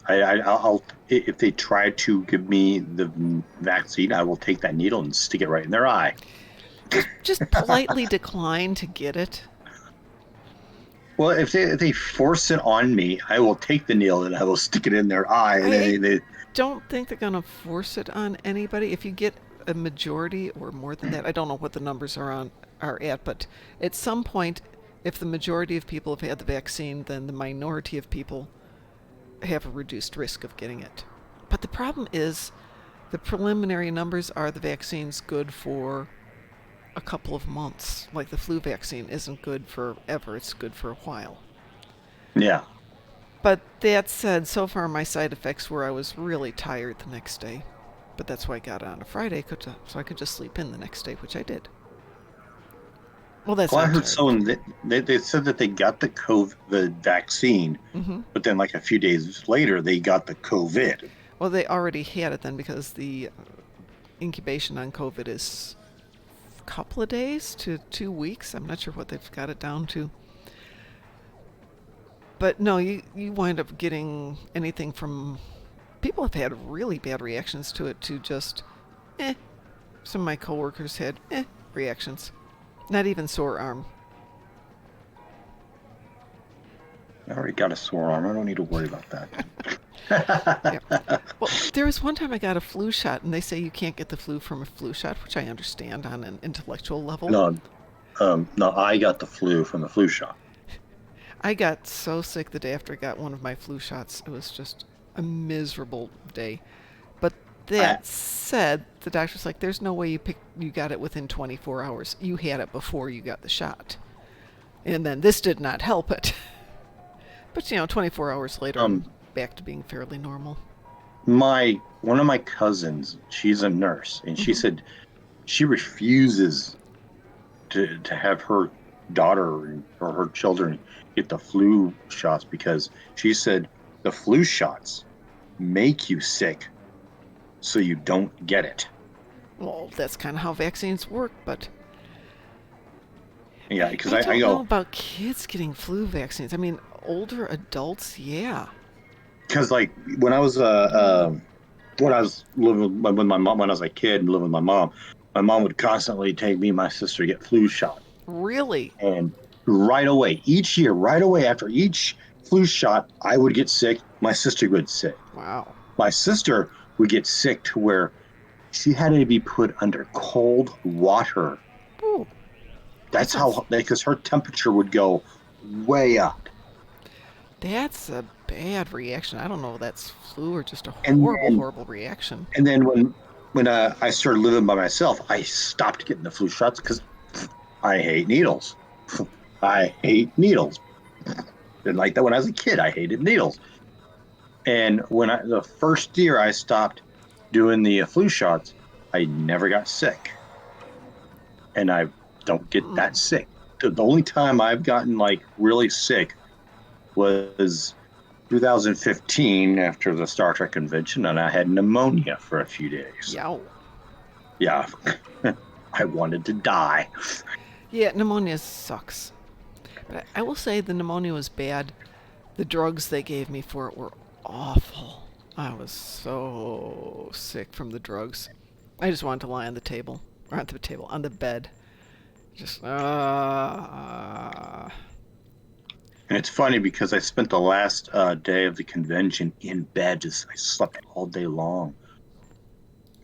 I'll if they try to give me the vaccine, I will take that needle and stick it right in their eye. Just politely decline to get it. Well, if they force it on me, I will take the needle and I will stick it in their eye. I don't think they're going to force it on anybody. If you get a majority or more than that, I don't know what the numbers are at, but at some point, if the majority of people have had the vaccine, then the minority of people have a reduced risk of getting it. But the problem is, the preliminary numbers are the vaccine's good for a couple of months. Like the flu vaccine isn't good forever, it's good for a while. Yeah. But that said, so far my side effects were I was really tired the next day. But that's why I got it on a Friday, so I could just sleep in the next day, which I did. Well, I heard someone they said that they got the vaccine, but then like a few days later they got the COVID. Well, they already had it then because the incubation on COVID is a couple of days to 2 weeks. I'm not sure what they've got it down to. But no, you wind up getting anything from... People have had really bad reactions to it to just, Some of my coworkers had, reactions. Not even sore arm. I already got a sore arm. I don't need to worry about that. Yeah. Well, there was one time I got a flu shot, and they say you can't get the flu from a flu shot, which I understand on an intellectual level. No, I got the flu from the flu shot. I got so sick the day after I got one of my flu shots. It was just a miserable day. But that said, the doctor's like, there's no way you got it within 24 hours. You had it before you got the shot. And then this did not help it. But, 24 hours later, I'm back to being fairly normal. One of my cousins, she's a nurse, and she said she refuses to have her daughter or her children get the flu shots because she said the flu shots make you sick so you don't get it. Well, that's kind of how vaccines work, but... Yeah, because I don't know about kids getting flu vaccines. I mean, older adults, yeah. Because when I was living with my mom, when I was a kid and living with my mom would constantly take me and my sister to get flu shot. Really? And right away, each year, right away after each flu shot, I would get sick. My sister would get sick. Wow. My sister would get sick to where she had to be put under cold water. Ooh. That's because her temperature would go way up. That's a bad reaction. I don't know if that's flu or just a horrible reaction. And then when I started living by myself, I stopped getting the flu shots because I hate needles. I hate needles. Didn't like that when I was a kid. I hated needles. And the first year I stopped doing the flu shots, I never got sick. And I don't get that sick. The only time I've gotten really sick was 2015 after the Star Trek convention, and I had pneumonia for a few days. Yow. Yeah. I wanted to die. Yeah, pneumonia sucks. But I will say the pneumonia was bad. The drugs they gave me for it were awful. I was so sick from the drugs. I just wanted to lie on the table. Or on the bed. Just, And it's funny because I spent the last day of the convention in bed. I slept all day long.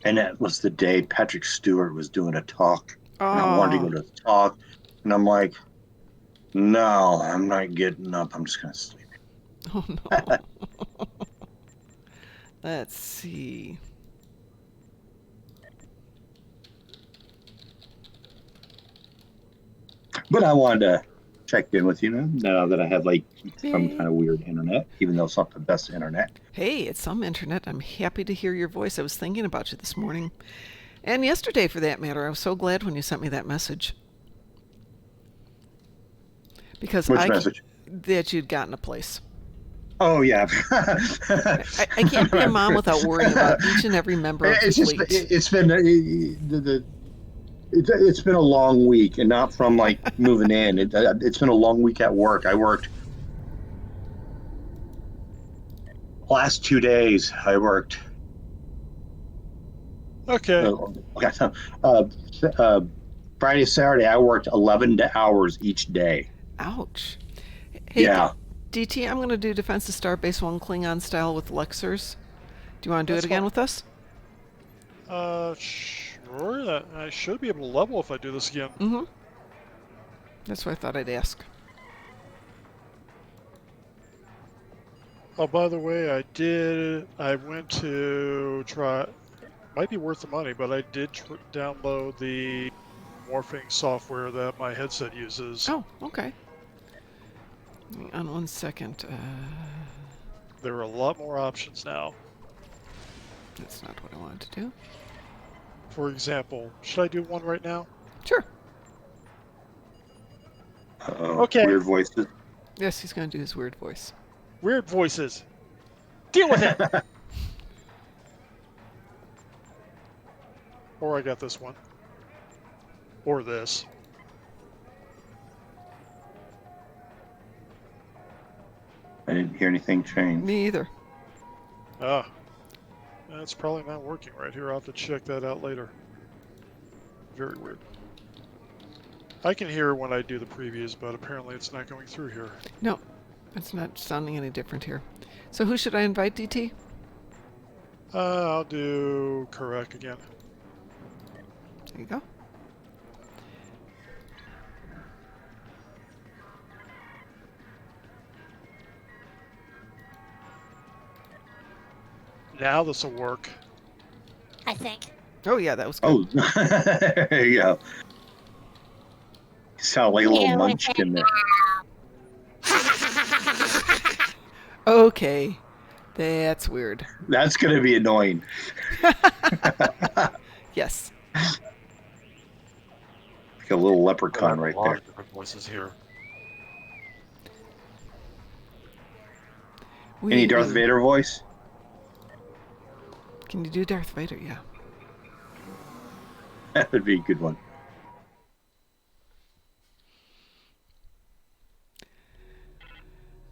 And that was the day Patrick Stewart was doing a talk. And I wanted to go to the talk. And I'm like, no, I'm not getting up. I'm just going to sleep. Oh, no. Let's see. But I wanted to check in with you now that I have some kind of weird internet, even though it's not the best internet. Hey, it's some internet. I'm happy to hear your voice. I was thinking about you this morning. And yesterday, for that matter. I was so glad when you sent me that message. Because Which message? That you'd gotten a place. Oh, yeah. I can't be a mom without worrying about each and every member of the fleet. It's been a long week, and not from moving in. It's been a long week at work. I worked last 2 days. I worked. Okay. Friday, Saturday, I worked 11 hours each day. Ouch. Hey, yeah. DT, I'm going to do Defense of Starbase 1 Klingon style with Lexers. Do you want to do it again with us? Sure. I should be able to level if I do this again. Mm-hmm. That's what I thought I'd ask. Oh, by the way, I went to try... Might be worth the money, but I did download the morphing software that my headset uses. Oh, okay. Hang on 1 second. There are a lot more options now. That's not what I wanted to do. For example, should I do one right now? Sure. Okay. Weird voices. Yes, he's going to do his weird voice. Weird voices. Deal with it! Or I got this one. Or this. I didn't hear anything change. Me either. Ah. That's probably not working right here. I'll have to check that out later. Very weird. I can hear it when I do the previews, but apparently it's not going through here. No, it's not sounding any different here. So who should I invite, DT? I'll do correct again. There you go. Now this will work. I think. Oh yeah, that was good. Oh, there you go. You sound like a little munchkin there. Okay, that's weird. That's going to be annoying. Yes. Like a little leprechaun right A lot there. of different voices here. Any Darth Vader voice? Can you do Darth Vader? Yeah. That would be a good one.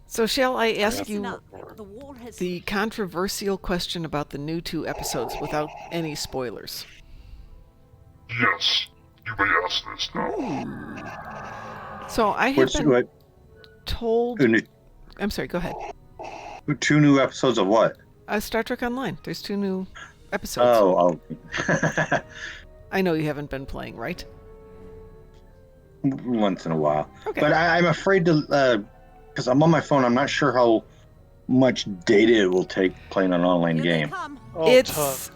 So shall I ask Listen you up. The war has the controversial question about the new 2 episodes without any spoilers? Yes, you may ask this now. So I have What's been what? told... Two new, I'm sorry, go ahead. 2 new episodes of what? Star Trek Online. There's 2 new episodes. Oh. I know you haven't been playing, right? Once in a while. Okay. But I'm afraid to, because I'm on my phone, I'm not sure how much data it will take playing an online Here they game. come. Oh,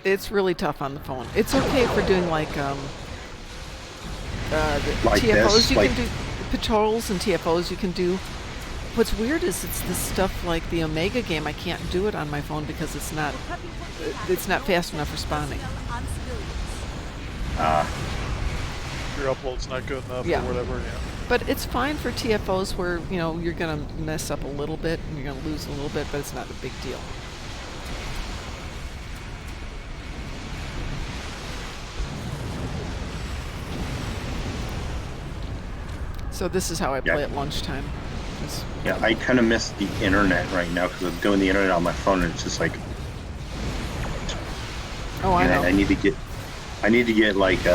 It's really tough on the phone. It's okay for doing like the Like TFOs this? you Like- can do, patrols and TFOs you can do. What's weird is it's this stuff like the Omega game. I can't do it on my phone because it's not fast enough responding. Your upload's not good enough Yeah. or whatever. Yeah. But it's fine for TFOs where you're gonna mess up a little bit and you're gonna lose a little bit, but it's not a big deal. So this is how I play Yeah. at lunchtime. It's- Yeah, I kind of miss the internet right now because I'm doing the internet on my phone and it's just like, Oh, I know. I need to get like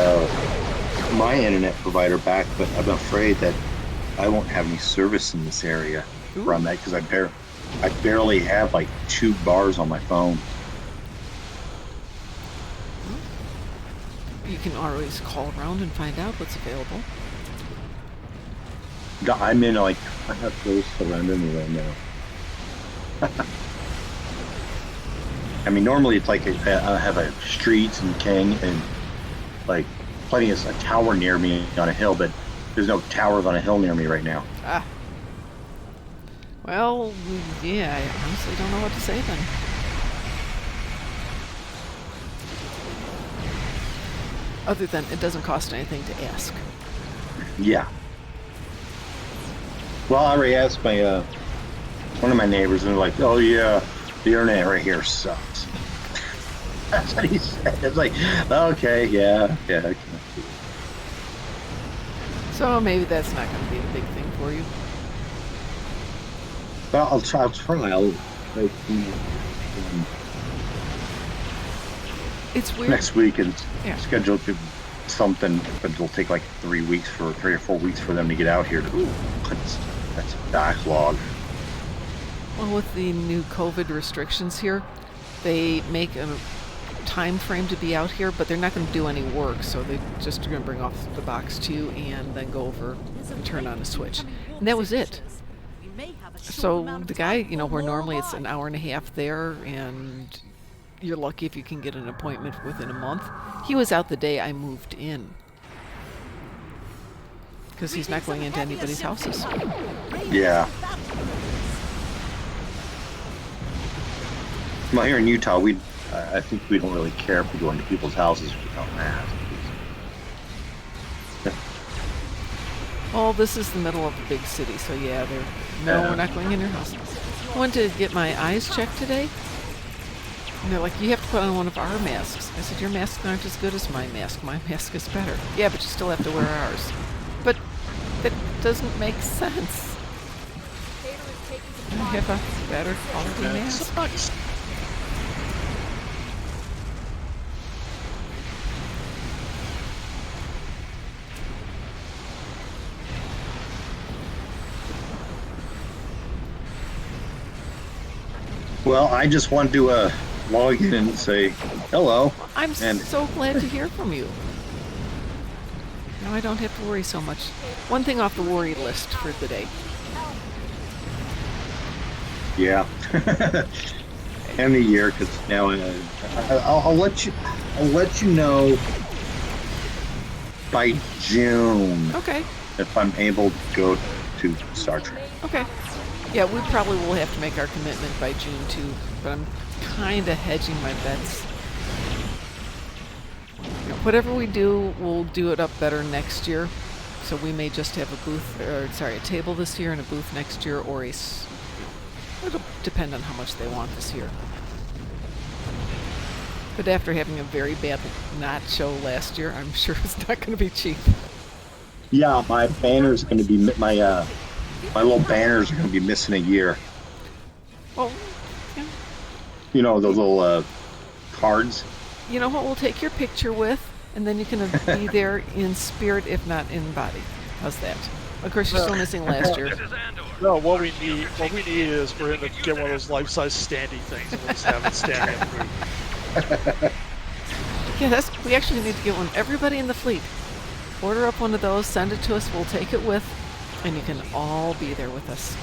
my internet provider back, but I'm afraid that I won't have any service in this area where I'm at because I barely have like 2 bars on my phone. You can always call around and find out what's available. I'm in like, I have those surrounding me right now. I mean, normally it's like I have a streets and king and like plenty of a tower near me on a hill, but there's no towers on a hill near me right now. Ah. Well, yeah, I honestly don't know what to say then. Other than it doesn't cost anything to ask. Yeah. Well, I already asked my one of my neighbors, and they're like, "Oh yeah, the internet right here sucks." That's what he said. It's like, okay, yeah. Okay. So maybe that's not going to be a big thing for you. Well, I'll try. Like, It's weird. next week and Yeah. schedule something, but it'll take like 3 or 4 weeks for them to get out here. That's a backlog. Well, with the new COVID restrictions here, they make a time frame to be out here, but they're not going to do any work, so they're just going to bring off the box to you and then go over and turn on a switch. And that was it. So the guy, where normally it's an hour and a half there, and you're lucky if you can get an appointment within a month, he was out the day I moved in. Because he's not going into anybody's houses. Yeah. Well, here in Utah, I think we don't really care if we go into people's houses without masks. Well, this is the middle of a big city, so yeah, we're not going in your house. I went to get my eyes checked today, And they're like, you have to put on one of our masks. I said, your masks aren't as good as my mask. My mask is better. Yeah, but you still have to wear ours. But that doesn't make sense. I have a better quality mask. Sucks. Well, I just wanted to log in and say hello. I'm so glad to hear from you. Now I don't have to worry so much. One thing off the worry list for the day. Yeah. And the year, because now I'll let you know by June Okay. if I'm able to go to Star Trek. Okay. Yeah, we probably will have to make our commitment by June too, but I'm kind of hedging my bets. You know, whatever we do, we'll do it up better next year. So we may just have a table this year and a booth next year, or it'll depend on how much they want this year. But after having a very bad not show last year, I'm sure it's not going to be cheap. Yeah, my banner's going to be my little banners are going to be missing a year. Oh, yeah. You know those little cards. You know what we'll take your picture with, and then you can be there in spirit, if not in body. How's that? Of course, you're still missing last year. No, what we need is for him to get one of those life-size standy things and we'll just have it standing in the booth. Yeah, we actually need to get one. Everybody in the fleet, order up one of those, send it to us, we'll take it with, and you can all be there with us.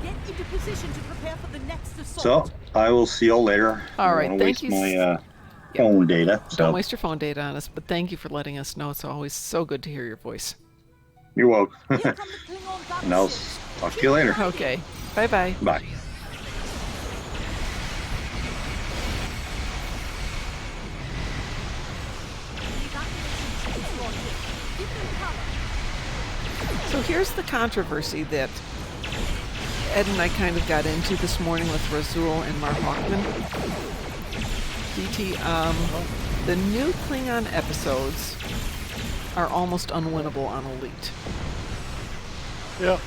Get into position to prepare for the next So assault. I will see you later. All right, I don't thank waste you. my phone data. So Don't waste your phone data on us, but thank you for letting us know. It's always so good to hear your voice. you're welcome. Here come the Klingon And I'll battleships. talk to you later. Okay, bye-bye. Bye. So here's the controversy that Ed and I kind of got into this morning with Razul and Mar Hawkman. DT, the new Klingon episodes are almost unwinnable on Elite. Yeah.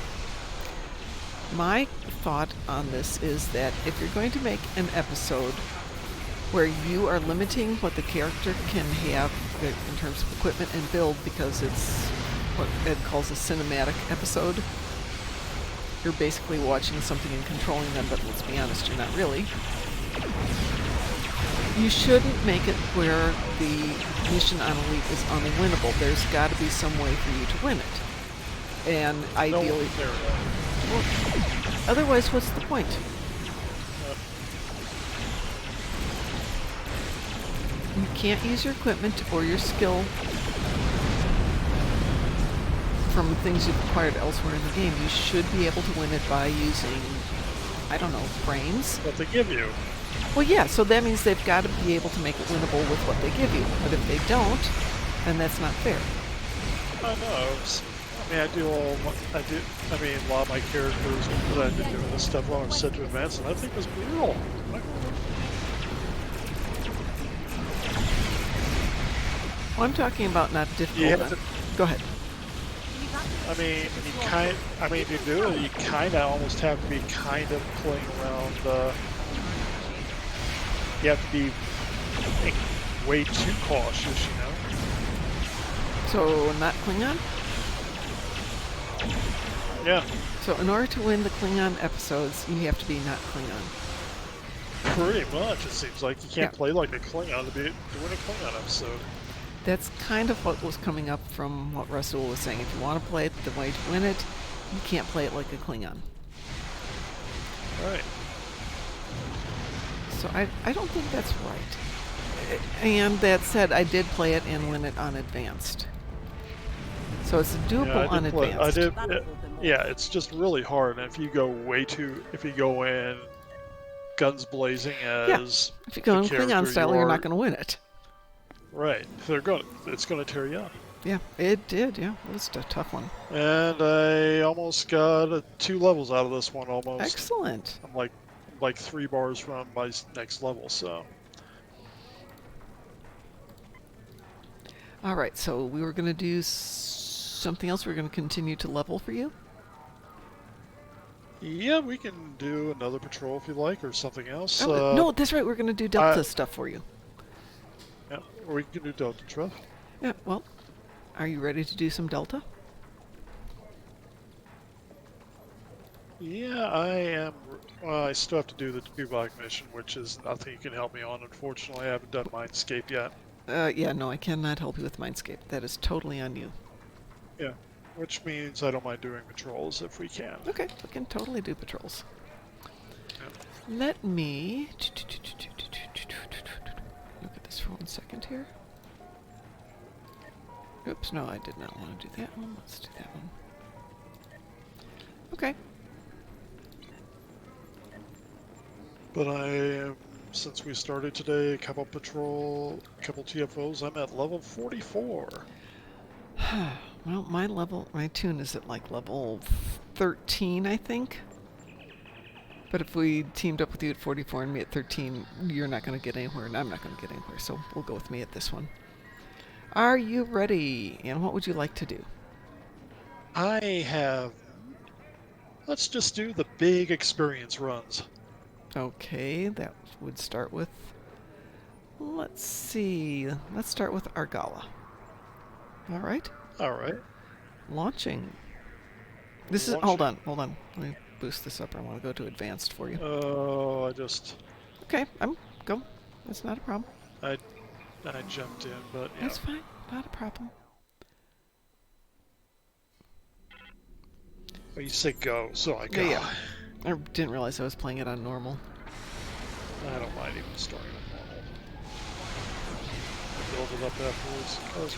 My thought on this is that if you're going to make an episode where you are limiting what the character can have in terms of equipment and build because it's what Ed calls a cinematic episode, you're basically watching something and controlling them, but let's be honest, you're not really. You shouldn't make it where the mission on Elite is unwinnable. There's got to be some way for you to win it. And ideally... Well, otherwise, what's the point? You can't use your equipment or your skill from things you've acquired elsewhere in the game. You should be able to win it by using, I don't know, brains? What they give you. Well, yeah, so that means they've got to be able to make it winnable with what they give you. But if they don't, then that's not fair. I know. A lot of my characters that I've been doing this stuff while I'm set to advance, and I think it's brutal. Well, I'm talking about not difficult. Go ahead. To do it, you kind of almost have to be kind of playing around. You have to be way too cautious, you know? So, not Klingon? Yeah. So, in order to win the Klingon episodes, you have to be not Klingon. Pretty much. It seems like you can't play like a Klingon to win a Klingon episode. That's kind of what was coming up from what Russell was saying. If you want to play it the way to win it, you can't play it like a Klingon. Right. So I don't think that's right. And that said, I did play it and win it on Advanced. So it's doable on Advanced. It's just really hard. And if you go in guns blazing as if you go in Klingon style, you're not going to win it. Right. It's going to tear you up. Yeah, it did. Yeah, it was a tough one. And I almost got 2 levels out of this one. Almost. Excellent. I'm like like 3 bars from my next level, so. All right, so we were going to do something else. We're going to continue to level for you. Yeah, we can do another patrol if you like, or something else. Oh, no, that's right. We're going to do Delta stuff for you. Yeah, or we can do Delta stuff. Yeah, well, are you ready to do some Delta? Yeah, I am. I still have to do the Bivouac mission, which is nothing you can help me on. Unfortunately, I haven't done Mindscape yet. Yeah, no, I cannot help you with Mindscape. That is totally on you. Yeah, which means I don't mind doing patrols if we can. Okay, we can totally do patrols. Yeah. Let me look at this for 1 second here. Oops, no, I did not want to do that one. Let's do that one. Okay. But I am, since we started today, a couple TFOs, I'm at level 44. Well, my tune is at like level 13, I think. But if we teamed up with you at 44 and me at 13, you're not going to get anywhere, and I'm not going to get anywhere. So we'll go with me at this one. Are you ready? And what would you like to do? Let's just do the big experience runs. Okay, that would start with, let's see, let's start with Argala. All right. All right. Launching. This is, hold on. Let me boost this up. I want to go to advanced for you. Oh, Okay, go. That's not a problem. I jumped in, but yeah. That's fine. Not a problem. Oh, you say go, so I go. Yeah. I didn't realize I was playing it on normal. I don't mind even starting on normal. Build it up afterwards.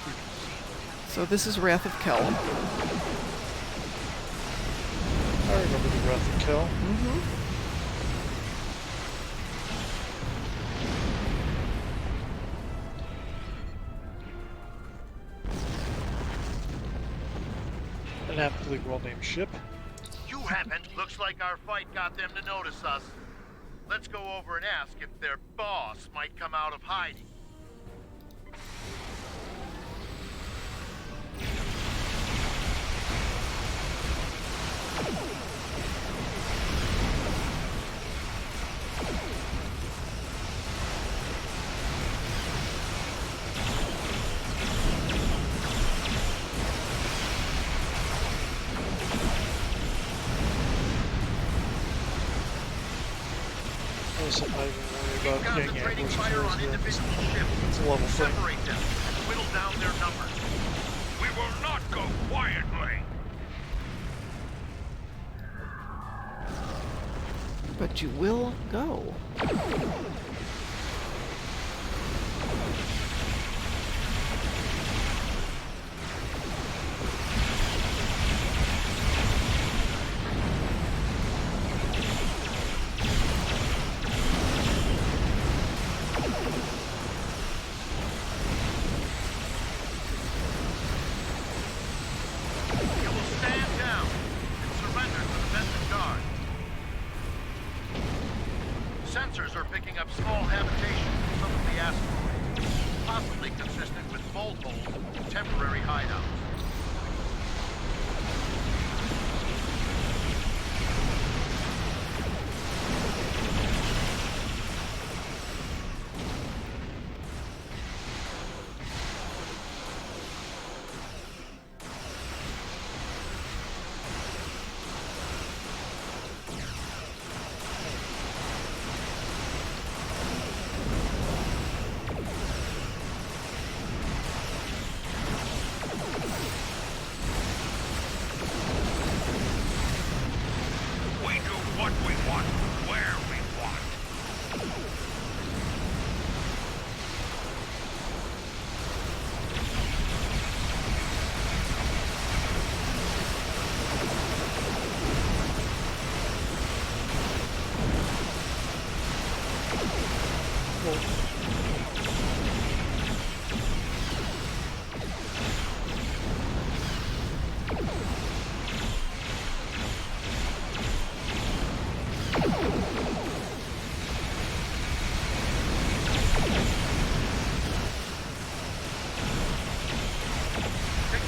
So this is Wrath of Kel. I remember the Wrath of Kel. Mm-hmm. An aptly well-named ship. You haven't. Looks like our fight got them to notice us. Let's go over and ask if their boss might come out of hiding. I'm not even worried about getting Concentrating ambushed. fire on individual ships. It's a level thing. Separate them and whittle down their numbers. We will not go quietly. But you will go. Sensors are picking up small habitations in some of the asteroids, possibly consistent with bolt holes and temporary hideouts.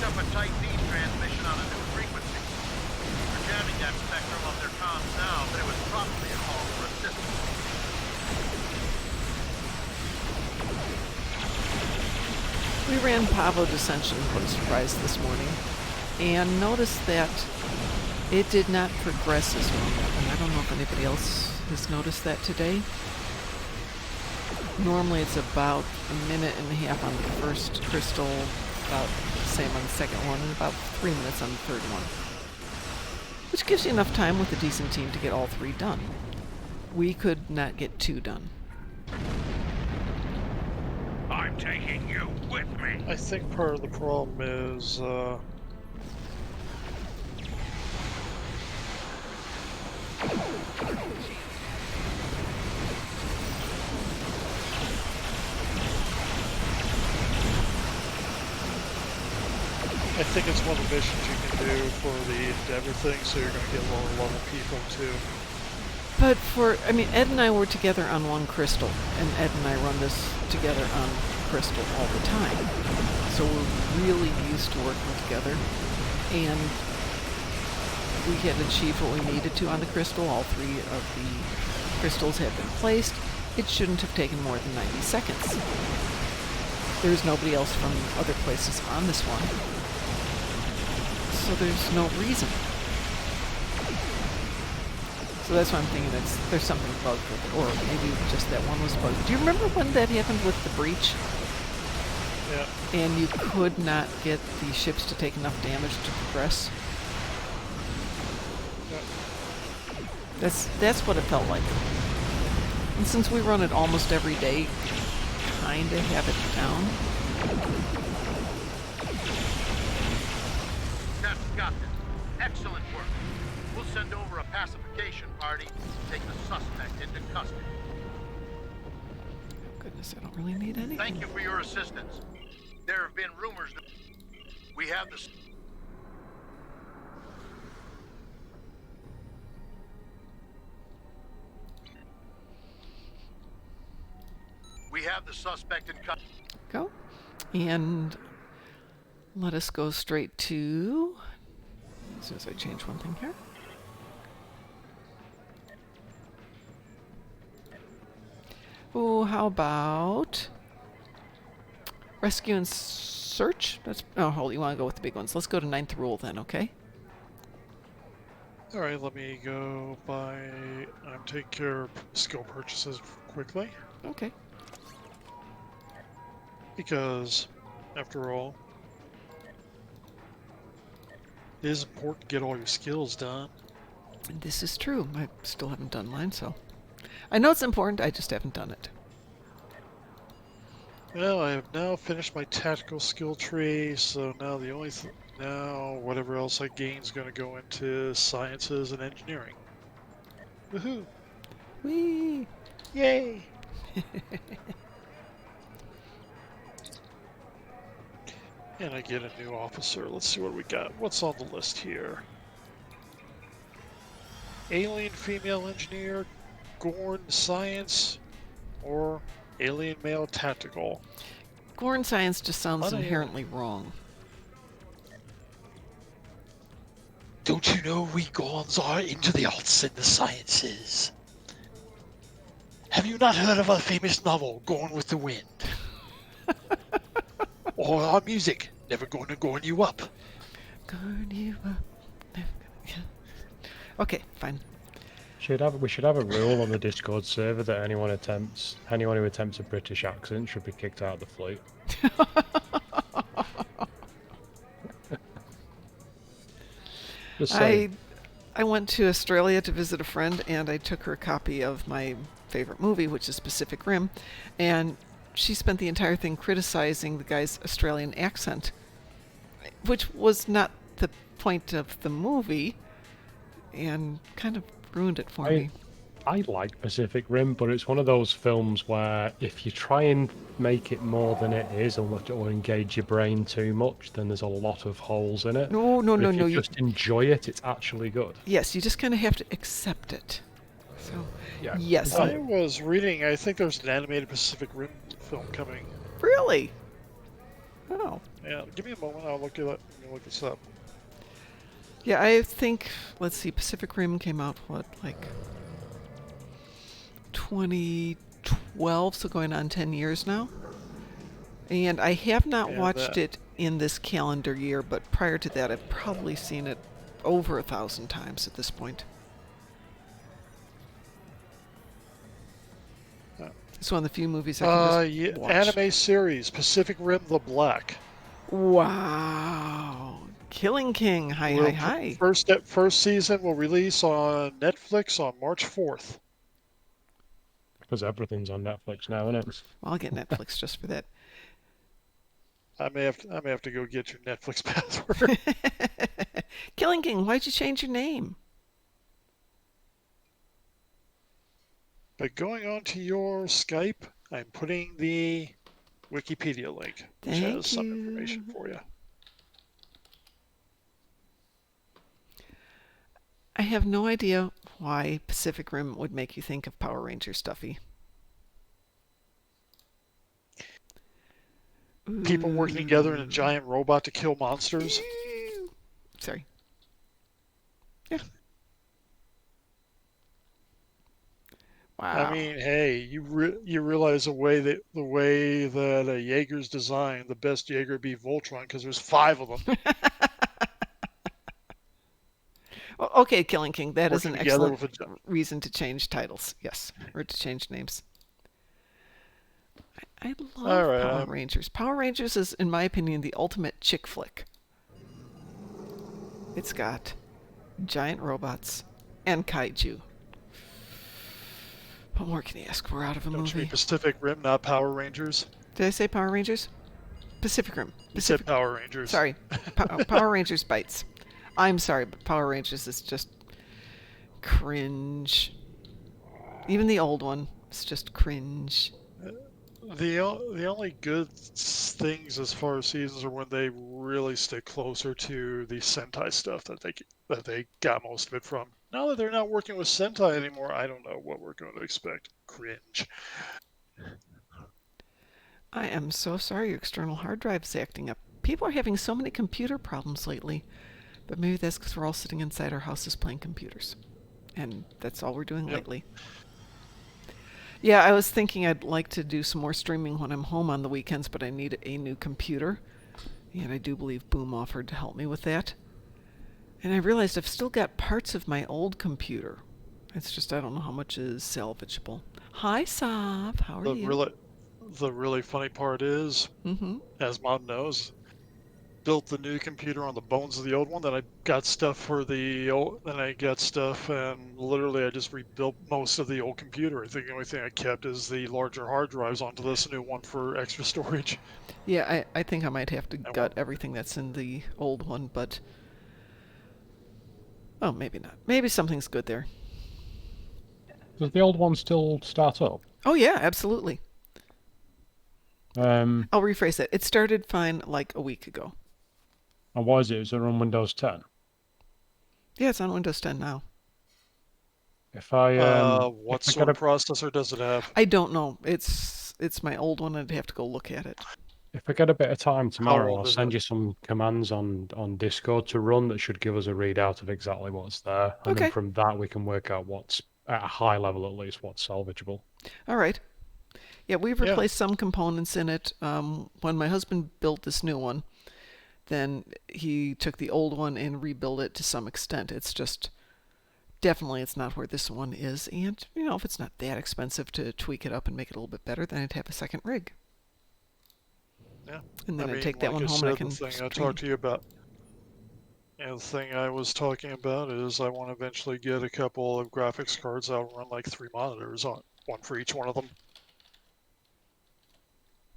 picked up a tight beam transmission on a new frequency. They're jamming that spectrum on their comms now, but it was probably a call for assistance. We ran Pavo Dissension, what a surprise, this morning, and noticed that it did not progress as well. And I don't know if anybody else has noticed that today. Normally it's about a minute and a half on the first crystal, about the same on the second one, and about 3 minutes on the third one. Which gives you enough time with a decent team to get all 3 done. We could not get 2 done. I'm taking you with me. I think part of the problem is I think it's one of the missions you can do for the Endeavor thing, so you're going to get lower level people too. But I mean, Ed and I were together on one crystal, and Ed and I run this together on crystal all the time. So we're really used to working together, and we had achieved what we needed to on the crystal. All 3 of the crystals had been placed. It shouldn't have taken more than 90 seconds. There's nobody else from other places on this one, so there's no reason. So that's why I'm thinking there's something bugged with it, or maybe just that one was bugged. Do you remember when that happened with the breach? Yeah. And you could not get the ships to take enough damage to progress? Yeah. That's what it felt like. And since we run it almost every day, kinda have it down. Captain Captain, excellent work. We'll send over a pacification party to take the suspect into custody. Goodness, I don't really need any. Thank you for your assistance. There have been rumors that we have the... We have the suspect in custody. Go. And let us go straight to... As soon as I change one thing here. Oh, how about rescue and search? Oh, hold. You want to go with the big ones? Let's go to 9th rule then, okay? All right, let me go by. I'm taking care of skill purchases quickly Okay. because, after all, it is important to get all your skills done. And this is true. I still haven't done mine, so I know it's important. I just haven't done it. Well, I have now finished my tactical skill tree, so now the only now whatever else I gain is going to go into sciences and engineering. Woohoo! Whee! Yay! And I get a new officer. Let's see what we got. What's on the list here? Alien female engineer, Gorn science, or alien male tactical. Gorn science just sounds inherently wrong. Don't you know we Gorns are into the arts and the sciences? Have you not heard of our famous novel, Gone with the Wind? Or our music, Never Gonna Gorn You Up? Gorn you up. Never gonna... Okay, fine. We should have a rule on the Discord server that anyone who attempts a British accent should be kicked out of the fleet. Just saying. I went to Australia to visit a friend, and I took her a copy of my favorite movie, which is Pacific Rim, and she spent the entire thing criticizing the guy's Australian accent, which was not the point of the movie, and kind of ruined it for me. I like Pacific Rim, but it's one of those films where if you try and make it more than it is or engage your brain too much, then there's a lot of holes in it. No. If you just enjoy it, it's actually good. Yes, you just kind of have to accept it. So, Yeah. yes. I was reading, I think there's an animated Pacific Rim film coming. Really? Oh. Yeah, give me a moment. I'll look it up. Let me look this up. Yeah, I think, let's see, Pacific Rim came out, what, like 2012, so going on 10 years now. And I have not And watched it in this calendar year, but prior to that, I've probably seen it over 1,000 times at this point. It's one of the few movies I can just watch. Anime series Pacific Rim: The Black. Wow. Killing King. Hi. First season will release on Netflix on March 4th. Because everything's on Netflix now, isn't it? Well, I'll get Netflix just for that. I may have to go get your Netflix password. Killing King, why'd you change your name? By going on to your Skype, I'm putting the Wikipedia link, which has some information for you. I have no idea why Pacific Rim would make you think of Power Rangers, Stuffy. People working together in a giant robot to kill monsters. Sorry. Yeah. Wow. I mean, hey, you realize the way that a Jaeger's designed, the best Jaeger would be Voltron because there's 5 of them. Okay, Killing King, that is an excellent reason to change titles. Yes, or to change names. I love Power Rangers. Power Rangers is, in my opinion, the ultimate chick flick. It's got giant robots and kaiju. What more can you ask for out of a movie? Don't you mean Pacific Rim, not Power Rangers? Did I say Power Rangers? Pacific Rim. You said Power Rangers. Sorry. Power Rangers bites. I'm sorry, but Power Rangers is just cringe. Even the old one is just cringe. The only good things as far as seasons are when they really stick closer to the Sentai stuff that they got most of it from. Now that they're not working with Sentai anymore, I don't know what we're going to expect. Cringe. I am so sorry your external hard drive is acting up. People are having so many computer problems lately. But maybe that's because we're all sitting inside our houses playing computers. And that's all we're doing lately. Yeah, I was thinking I'd like to do some more streaming when I'm home on the weekends, but I need a new computer. And I do believe Boom offered to help me with that. And I realized I've still got parts of my old computer. It's just I don't know how much is salvageable. Hi, Sav. How are you? The really funny part is, as Mom knows, built the new computer on the bones of the old one. Then I got stuff for the old. Then I got stuff, and literally I just rebuilt most of the old computer. I think the only thing I kept is the larger hard drives onto this new one for extra storage. Yeah, I think I might have to gut everything that's in the old one, but oh, maybe not. Maybe something's good there. Does the old one still start up? Oh yeah, absolutely. I'll rephrase that. It started fine like a week ago. And what is it? Is it on Windows 10? Yeah, it's on Windows 10 now. If I what sort of processor does it have? I don't know. It's my old one. I'd have to go look at it. If I get a bit of time tomorrow, I'll send you some commands on Discord to run that should give us a readout of exactly what's there. And then from that we can work out what's, at a high level at least, what's salvageable. All right. Yeah, we've replaced some components in it. When my husband built this new one, then he took the old one and rebuilt it to some extent. It's just, definitely it's not where this one is. And, you know, if it's not that expensive to tweak it up and make it a little bit better, then I'd have a second rig. Yeah. And then I'd take that one home and I can the thing I talked to you about. And the thing I was talking about is I want to eventually get a couple of graphics cards that'll run like 3 monitors on, one for each one of them.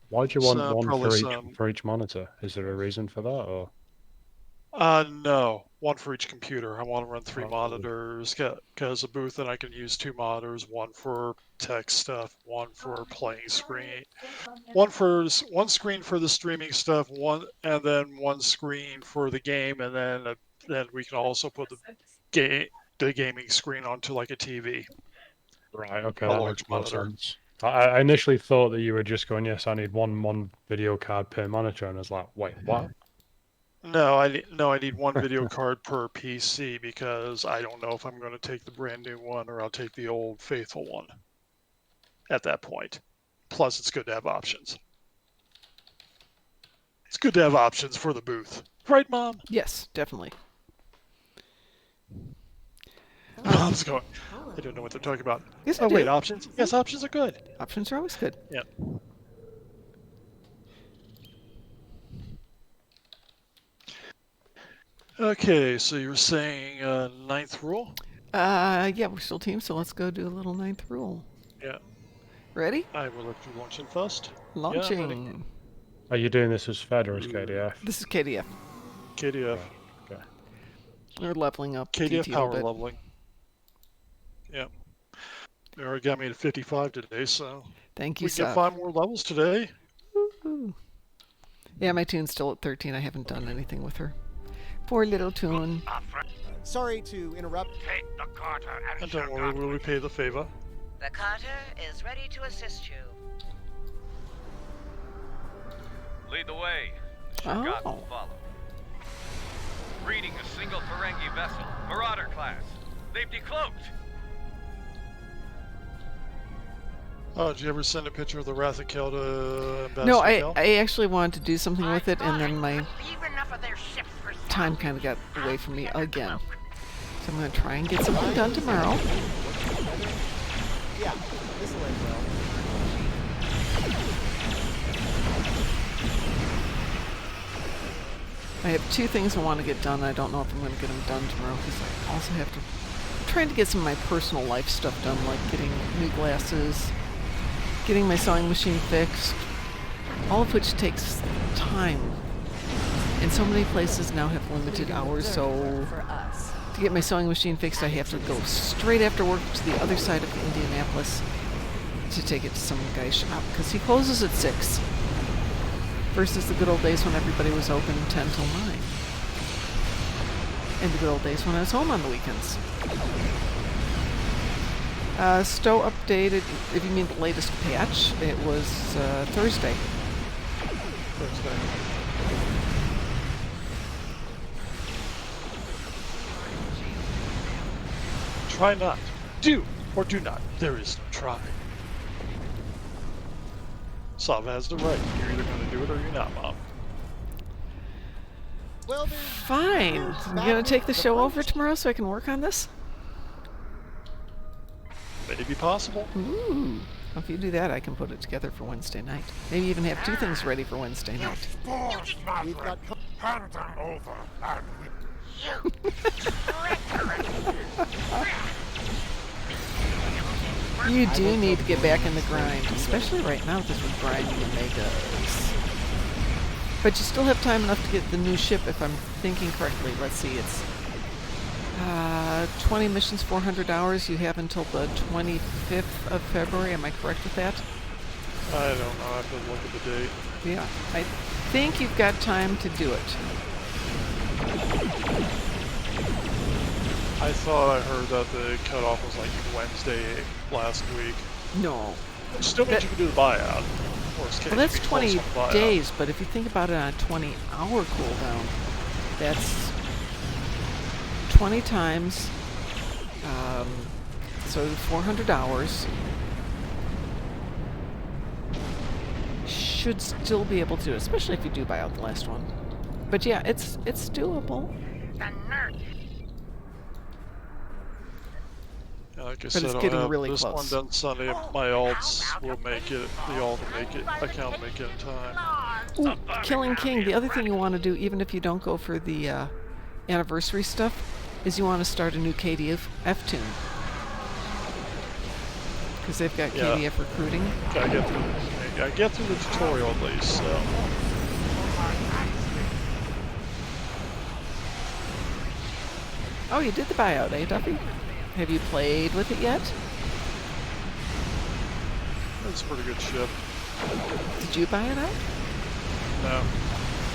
Why do you want one for each monitor? Is there a reason for that, or? No, one for each computer. I want to run 3 monitors, because a booth, and I can use 2 monitors, one for tech stuff, one for playing screen, one screen for the streaming stuff, and then one screen for the game, and then we can also put the gaming screen onto like a TV. Right. Okay, that makes more sense. I initially thought that you were just going, yes, I need one video card per monitor, and I was like, wait, what? No, I need one video card per PC because I don't know if I'm going to take the brand new one or I'll take the old faithful one at that point. Plus, it's good to have options. It's good to have options for the booth. Right, Mom? Yes, definitely. Mom's going, I don't know what they're talking about. Yes, Oh, I do. wait, options? Yes, options are good. Options are always good. Yeah. Okay, so you were saying ninth rule? Yeah, we're still team, so let's go do a little ninth rule. Yeah. Ready? I will let you launch in first. Launching. Are you doing this as Fed or as KDF? This is KDF. KDF. Okay. We're leveling up. KDF DT a power little bit. leveling. Yeah. They already got me to 55 today, so Thank you, we get Seth. 5 more levels today. Woo-hoo. Yeah, my tune's still at 13. I haven't done anything with her. Poor little tune. Sorry to interrupt. Take the Carter And don't worry, we'll repay the favor. The Carter is ready to assist you. Lead the way. The Oh. Shurgat will follow. Reading a single Ferengi vessel, Marauder class. They've decloaked. Oh, did you ever send a picture of the Wrath of Kel to Ambassador No, Kel? I actually wanted to do something with it, and then my Leave enough of their ships for time kind of got away from me again. So I'm going to try and get something done tomorrow. Yeah, this will end well. I have 2 things I want to get done. I don't know if I'm going to get them done tomorrow because I also have to... I'm trying to get some of my personal life stuff done, like getting new glasses, getting my sewing machine fixed, all of which takes time. And so many places now have limited hours, so to get my sewing machine fixed, I have to go straight after work to the other side of Indianapolis to take it to some guy's shop because he closes at 6. Versus the good old days when everybody was open 10 till 9. And the good old days when I was home on the weekends. Stowe updated, if you mean the latest patch, it was Thursday. Try not. Do or do not. There is no try. Sava has the right. You're either going to do it or you're not, Mom. Well, there's Fine. You gonna take the show over tomorrow so I can work on this? Maybe possible. Ooh. Well, if you do that, I can put it together for Wednesday night. Maybe even have 2 things ready for Wednesday night. we've got Hand them over and You do need to get back in the grind, especially right now because we're grinding Omegas. But you still have time enough to get the new ship if I'm thinking correctly. Let's see, it's 20 missions, 400 hours. You have until the 25th of February. Am I correct with that? I don't know. I have to look at the date. Yeah, I think you've got time to do it. I thought I heard that the cutoff was like Wednesday last week. No. Still means you can do the buyout. Worst case, Well, that's you can close 20 on the buyout. days, but if you think about it on a 20-hour cooldown, that's 20 times, so 400 hours. Should still be able to, especially if you do buy out the last one. But yeah, it's doable. Like I But said, it's I'll getting have really this close. one done Sunday. My alts will make it. The alt will make it. Account will make it in time. Ooh, Killing King. The other thing you want to do, even if you don't go for the anniversary stuff, is you want to start a new KDF tune. Because they've got Yeah. KDF recruiting. Gotta get through the tutorial at least. So. Oh, you did the buyout, eh, Duffy? Have you played with it yet? It's a pretty good ship. Did you buy it out? No.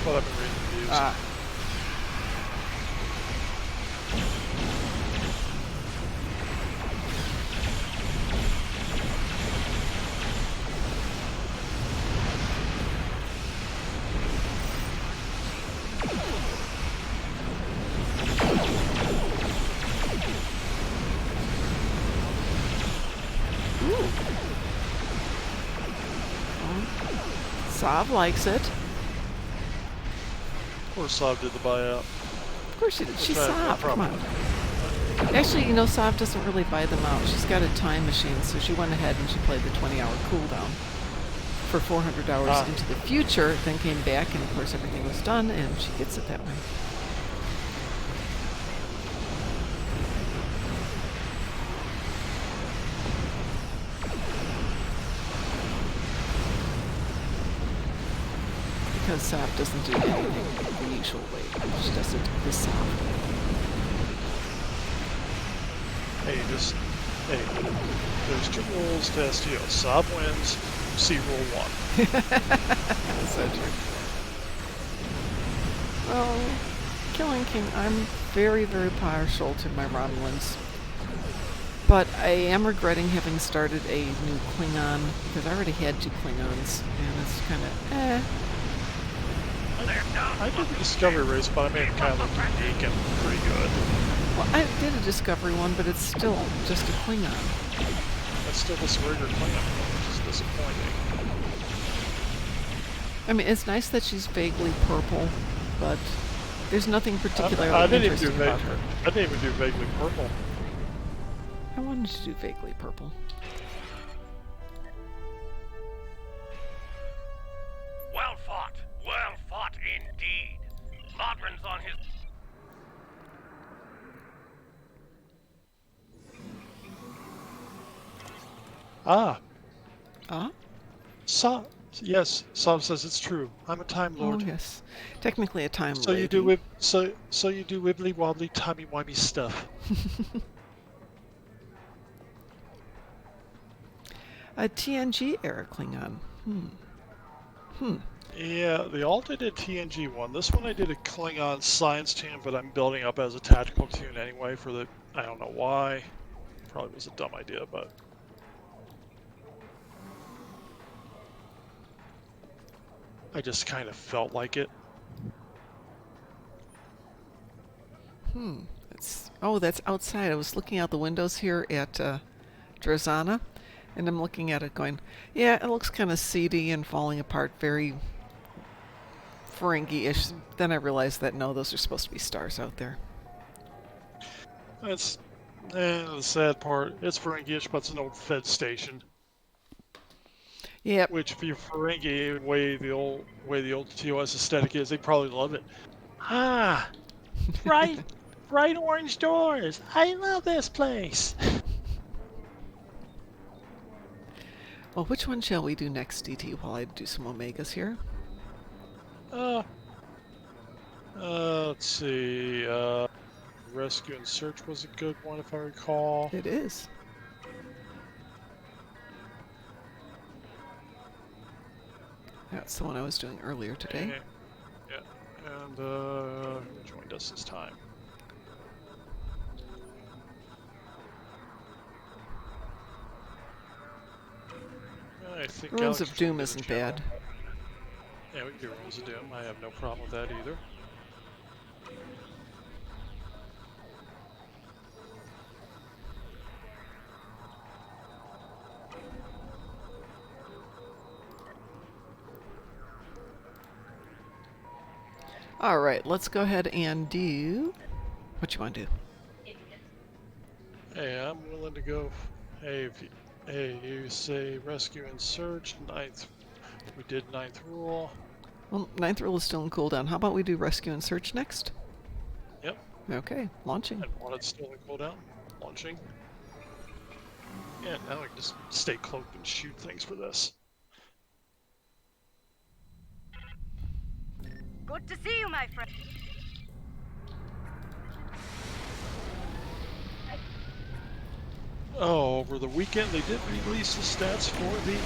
But I've been reading reviews. Ah. Sav likes it. Of course, Sav did the buyout. Of course she did. She's Right, no Sav. Come problem. on. Actually, you know, Sav doesn't really buy them out. She's got a time machine, so she went ahead and she played the 20-hour cooldown for 400 hours into the future, then came back, and of course everything was done, and she gets it that way. Because Sav doesn't do anything the usual way. She does it this Sav. Hey, there's 2 rules to STO. Sav wins, see rule 1. So true. Well, Killing King, I'm very, very partial to my Romulans. But I am regretting having started a new Klingon, because I already had 2 Klingons, and it's kind of, I did the Discovery race, but I made it kind of look unique and pretty good. Well, I did a Discovery one, but it's still just a Klingon. That's still just a regular Klingon, which is disappointing. I mean, it's nice that she's vaguely purple, but there's nothing particularly I didn't even interesting do about her. I didn't even do vaguely purple. I wanted to do vaguely purple. Well fought. Well fought indeed. Lodrin's on his... Yes, Sav says it's true. I'm a Time Lord. Oh yes, technically a time So lady. you do so you do wibbly wobbly timey wimey stuff. A TNG era Klingon. Yeah, they all did a TNG one. This one I did a Klingon science tune, but I'm building up as a tactical tune anyway for the... I don't know why. Probably was a dumb idea, but... I just kind of felt like it. That's outside. I was looking out the windows here at Drazana, and I'm looking at it going, yeah, it looks kind of seedy and falling apart, very Ferengi-ish. Then I realized that no, those are supposed to be stars out there. That's the sad part. It's Ferengi-ish, but it's an old Fed station. Yep. Which, if you're Ferengi, way the old TOS aesthetic is, they probably love it. Bright orange doors. I love this place. Well, which one shall we do next, DT, while I do some Omegas here? Let's see. Rescue and Search was a good one, if I recall. It is. That's the one I was doing earlier today. Yeah. And who joined us this time? I think Ruins Alex of Doom isn't general. bad. Yeah, we can do Ruins of Doom. I have no problem with that either. All right, let's go ahead and do what you want to do. Hey, I'm willing to go. Hey, you say Rescue and Search, 9th. We did 9th rule. Well, 9th rule is still in cooldown. How about we do Rescue and Search next? Yep. Okay, launching. And while it's still in cooldown, launching. Yeah, now I can just stay cloaked and shoot things for this. Good to see you, my friend. Oh, over the weekend they did release the stats for the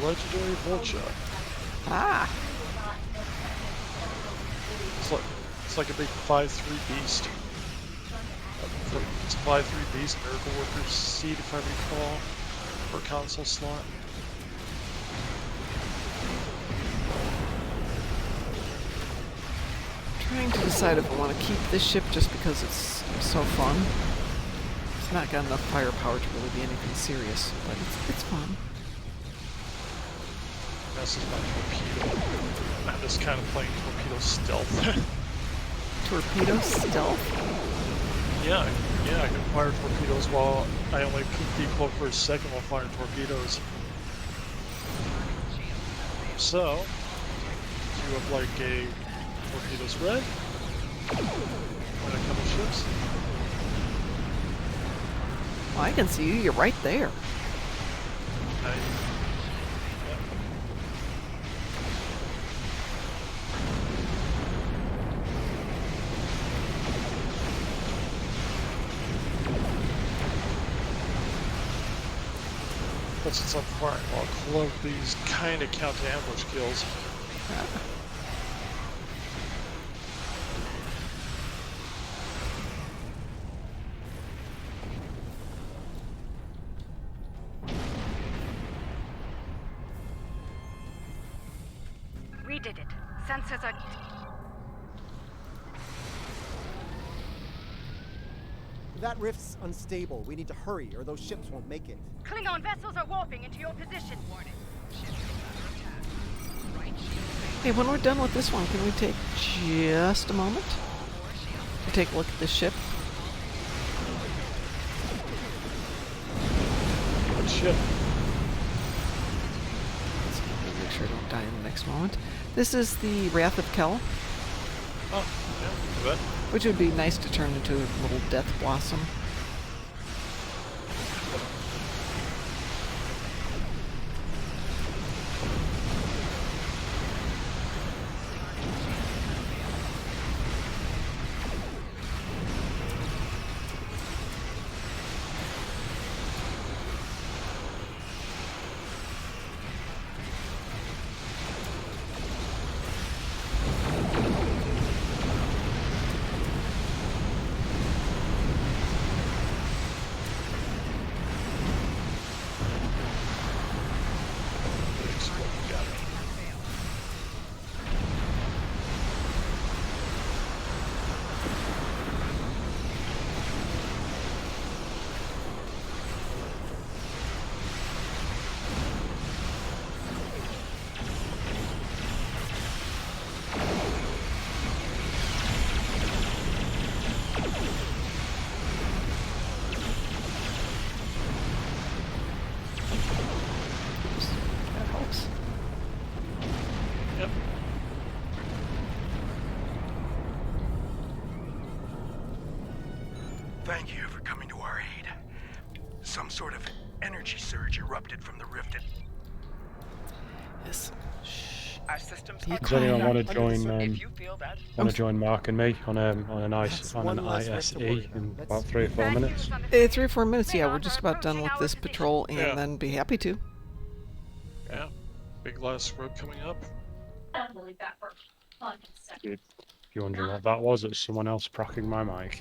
legendary Vulture. Ah! It's like a big 5/3 beast. It's a 5/3 beast, Miracle Worker seed, if I recall, for console slot. Trying to decide if I want to keep this ship just because it's so fun. It's not got enough firepower to really be anything serious, but it's fun. Now passes my torpedo. I'm just kind of playing torpedo stealth. Torpedo stealth? Yeah, I can fire torpedoes while I only decloak for a second while firing torpedoes. So, queue up like a torpedoes red when I come to ships. Well, I can see you. You're right there. But since I'm firing, I'll cloak these kind of count to ambush kills. We did it. Sensors are... That rift's unstable. We need to hurry, or those ships won't make it. Klingon vessels are warping into your position. Warning. Hey, when we're done with this one, can we take just a moment to take a look at this ship? What ship? Let's make sure I don't die in the next moment. This is the Wrath of Kel. Oh, yeah, good. Which would be nice to turn into a little death blossom. Thank you for coming to our aid. Some sort of energy surge erupted from the rift. Yes. Our systems Does anyone want to join Mark and me on an ISE in about 3 or 4 minutes? 3 or 4 minutes, yeah. We're just about done with this patrol, and then be happy to. Yeah, big last road coming up. If you're wondering what that was, it's someone else procking my mic.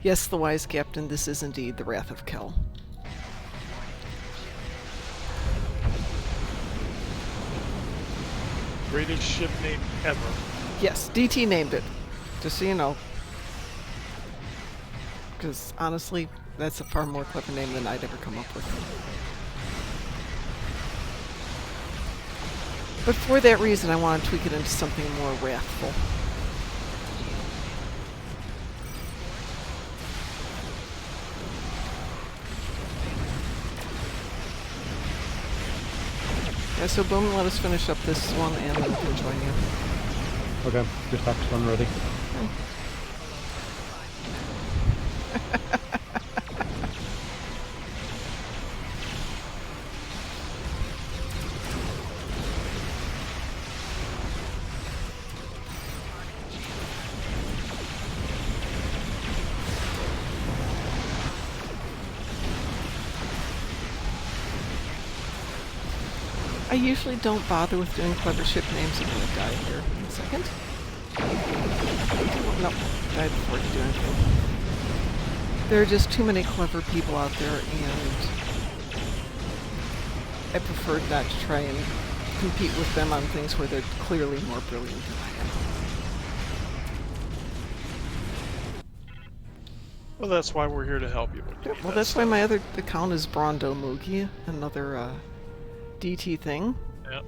Yes, the wise captain, this is indeed the Wrath of Kel. Greatest ship name ever. Yes, DT named it, just so you know. Because honestly, that's a far more clever name than I'd ever come up with. But for that reason, I want to tweak it into something more wrathful. Yeah, so Bowman, let us finish up this one and then we can join you. Okay, just axe one ready. I usually don't bother with doing clever ship names. I'm going to die here in a second. Nope, died before I could do anything. There are just too many clever people out there, and I prefer not to try and compete with them on things where they're clearly more brilliant than I am. Well, that's why we're here to help you. When you need Well, that that's why stuff. my other account is Brondo Moogie, another DT thing. Yep.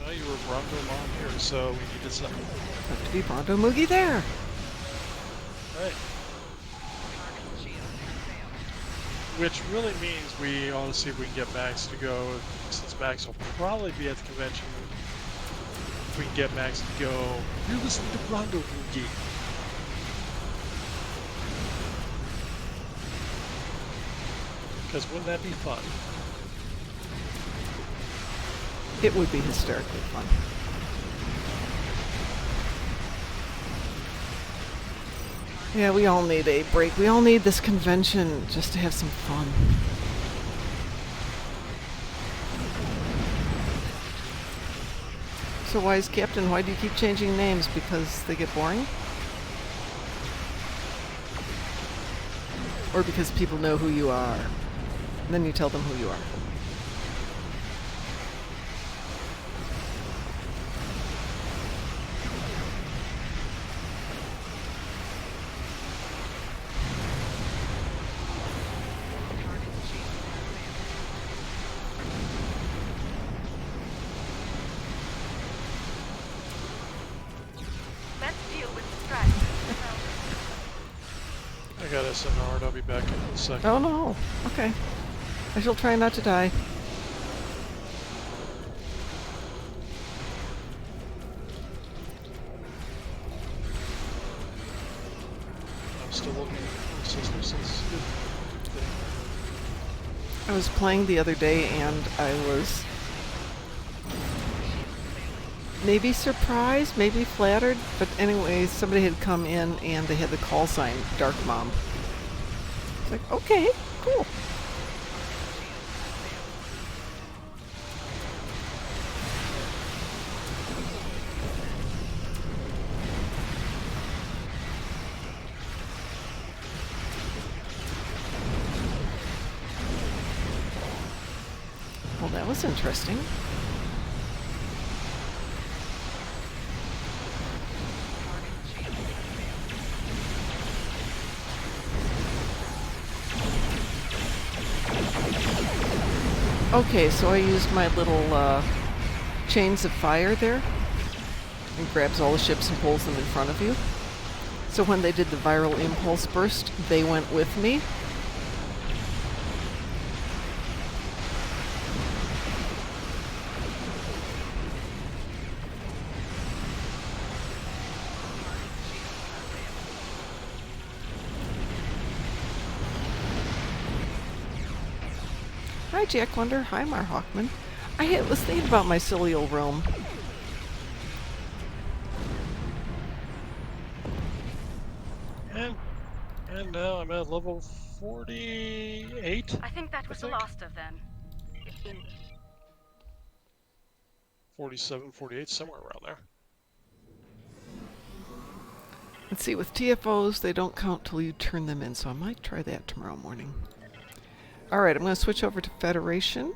Well, you were Brondo Mom here, so we needed something. Have to be Brondo Moogie there. Right. Which really means we ought to see if we can get Max to go, since Max will probably be at the convention. If we can get Max to go, you're listening to Brondo Moogie. Because wouldn't that be fun? It would be hysterically fun. Yeah, we all need a break. We all need this convention just to have some fun. So Wise Captain, why do you keep changing names? Because they get boring? Or because people know who you are? And then you tell them who you are. I got SNR, I'll be back in a second. Oh no, okay. I shall try not to die. I'm still looking for assistance. I was playing the other day and I was maybe surprised, maybe flattered, but anyway, somebody had come in and they had the call sign Darkmom. It's like, okay, cool. Well, that was interesting. Okay, so I used my little chains of fire there. It grabs all the ships and pulls them in front of you. So when they did the viral impulse burst, they went with me. Hi, Jack Wonder. Hi, Mar Hawkman. I was thinking about my silly old realm. And now I'm at level 48. I think that was the last of them. 47, 48, somewhere around there. Let's see, with TFOs, they don't count till you turn them in, so I might try that tomorrow morning. Alright, I'm going to switch over to Federation.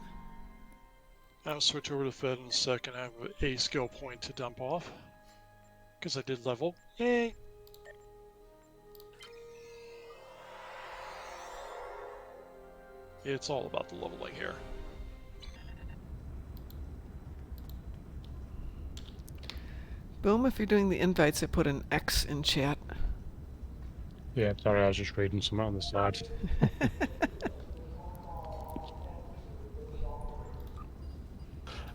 I'll switch over to Fed in a second. I have a skill point to dump off. Because I did level. Yay! It's all about the leveling here. Boom, if you're doing the invites, I put an X in chat. Yeah, sorry, I was just reading something on the side.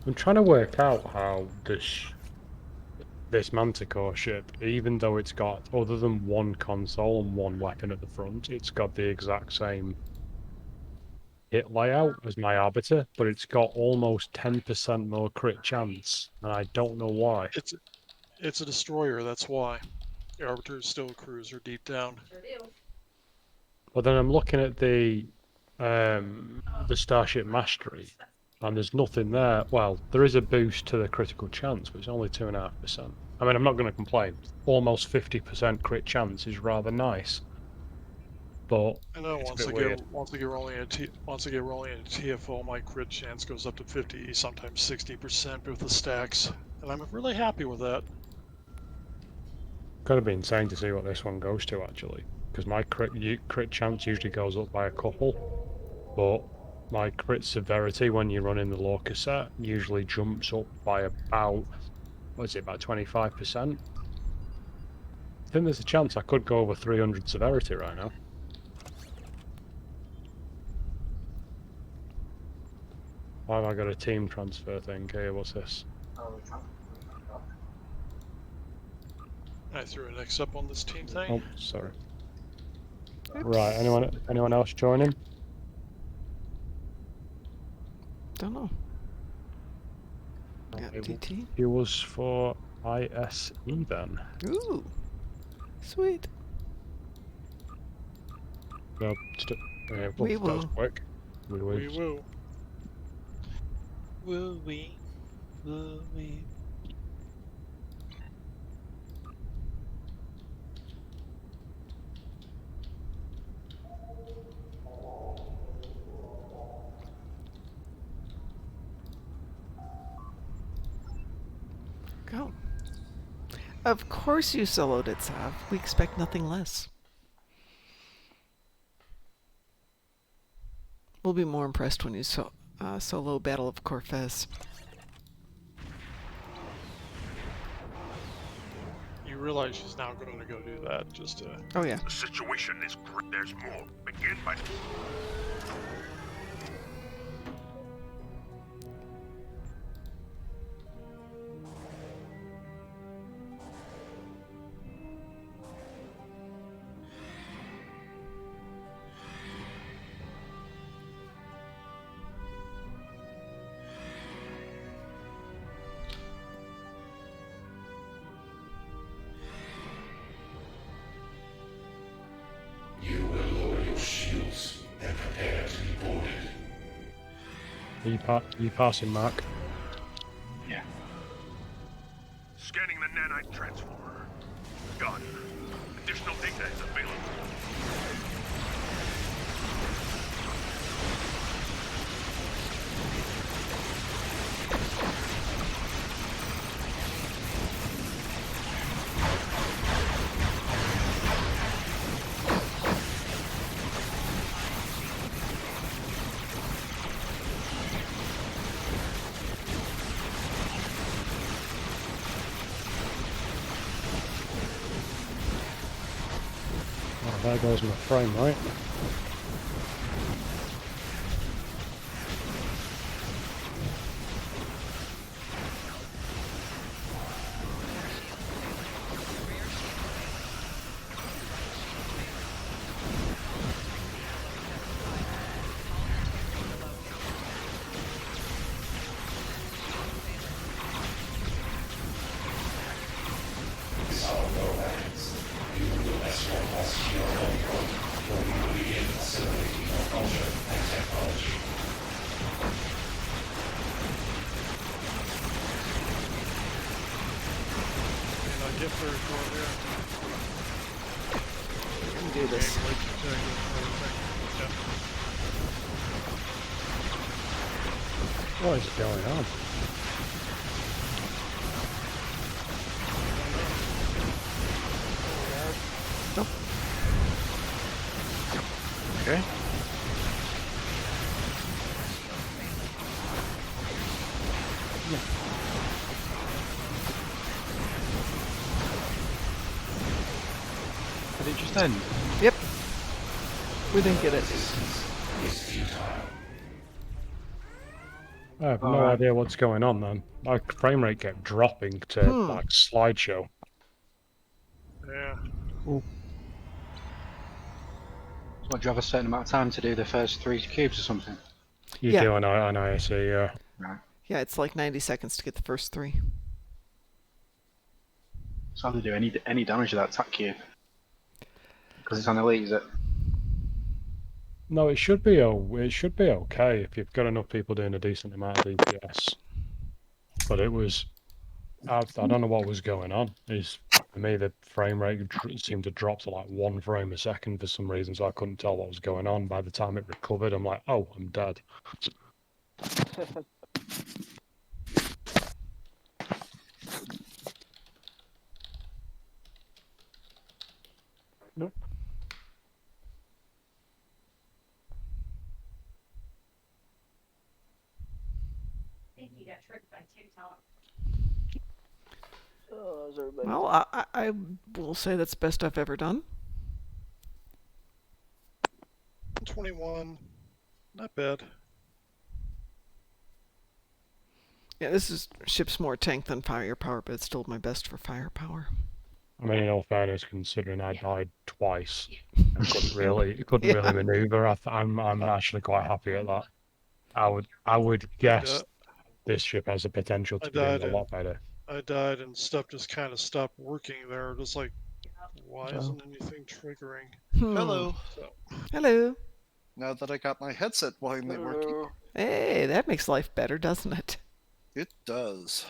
I'm trying to work out how this Manticore ship, even though it's got, other than one console and one weapon at the front, it's got the exact same hit layout as my Arbiter, but it's got almost 10% more crit chance, and I don't know why. It's a destroyer, that's why. The Arbiter is still a cruiser deep down. But then I'm looking at the Starship Mastery, and there's nothing there. Well, there is a boost to the critical chance, but it's only 2.5%. I mean, I'm not going to complain. Almost 50% crit chance is rather nice. But I know it's once a bit weird. once I get rolling in TFO, my crit chance goes up to 50, sometimes 60% with the stacks, and I'm really happy with that. Could be insane to see what this one goes to actually, because my crit chance usually goes up by a couple, but my crit severity when you run in the low cassette usually jumps up by about, what is it, about 25%? I think there's a chance I could go over 300 severity right now. Why have I got a team transfer thing here? What's this? I threw an X up on this team thing. Oh, sorry. Oops. Right, anyone else joining? Don't know. Yeah, DT. It was for ISE then. Ooh, sweet. No, We that was will. quick. We will. Will we? Will we? Go. Of course you soloed it, Sav. We expect nothing less. We'll be more impressed when you solo Battle of Corfez. You realize she's now going to go do that, just to... Oh yeah. The situation is great. There's more. Begin by... You will lower your shields and prepare to be boarded. Are you passing, Mark? Yeah. Scanning the nanite transformer. Done. Additional data is available. Oh, there goes my frame, right? Do this. What is going on? Nope. Okay. Did it just end? Yep. We didn't get it. I have no idea what's going on then. My frame rate kept dropping to like slideshow. Yeah. Ooh. So do you have a certain amount of time to do the first 3 cubes or something? You do on ISE, yeah. Right. Yeah, it's like 90 seconds to get the first 3. So how do they do any damage to that attack cube? Because it's on elite, is it? No, it should be okay if you've got enough people doing a decent amount of DPS. But it was, I don't know what was going on. For me, the frame rate seemed to drop to like 1 frame a second for some reason, so I couldn't tell what was going on. By the time it recovered, I'm like, oh, I'm dead. Nope. Well, I will say that's the best I've ever done. 21. Not bad. Yeah, this is ship's more tank than firepower, but it's still my best for firepower. I mean, in all fairness, considering I died twice, I couldn't really maneuver. I'm actually quite happy at that. I would guess this ship has the potential to be doing a lot better. I died and stuff just kind of stopped working there. Just like, why isn't anything triggering? Hello. Hello. Now that I got my headset finally working. Hey, that makes life better, doesn't it? It does.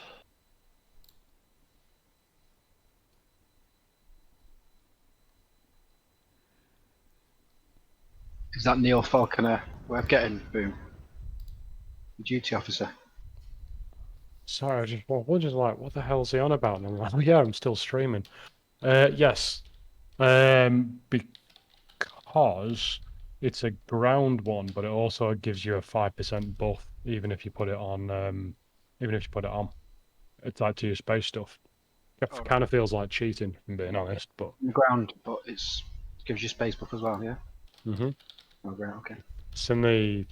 Is that Neil Falconer way of getting Boom? The duty officer. Sorry, we're just like, what the hell's he on about? And I'm like, oh yeah, I'm still streaming. Yes. Because it's a ground one, but it also gives you a 5% buff, even if you put it on. It's like to your space stuff. It kind of feels like cheating, if I'm being honest, but. The ground, but it gives you space buff as well, yeah. Mhm. Oh, great. Okay. It's in the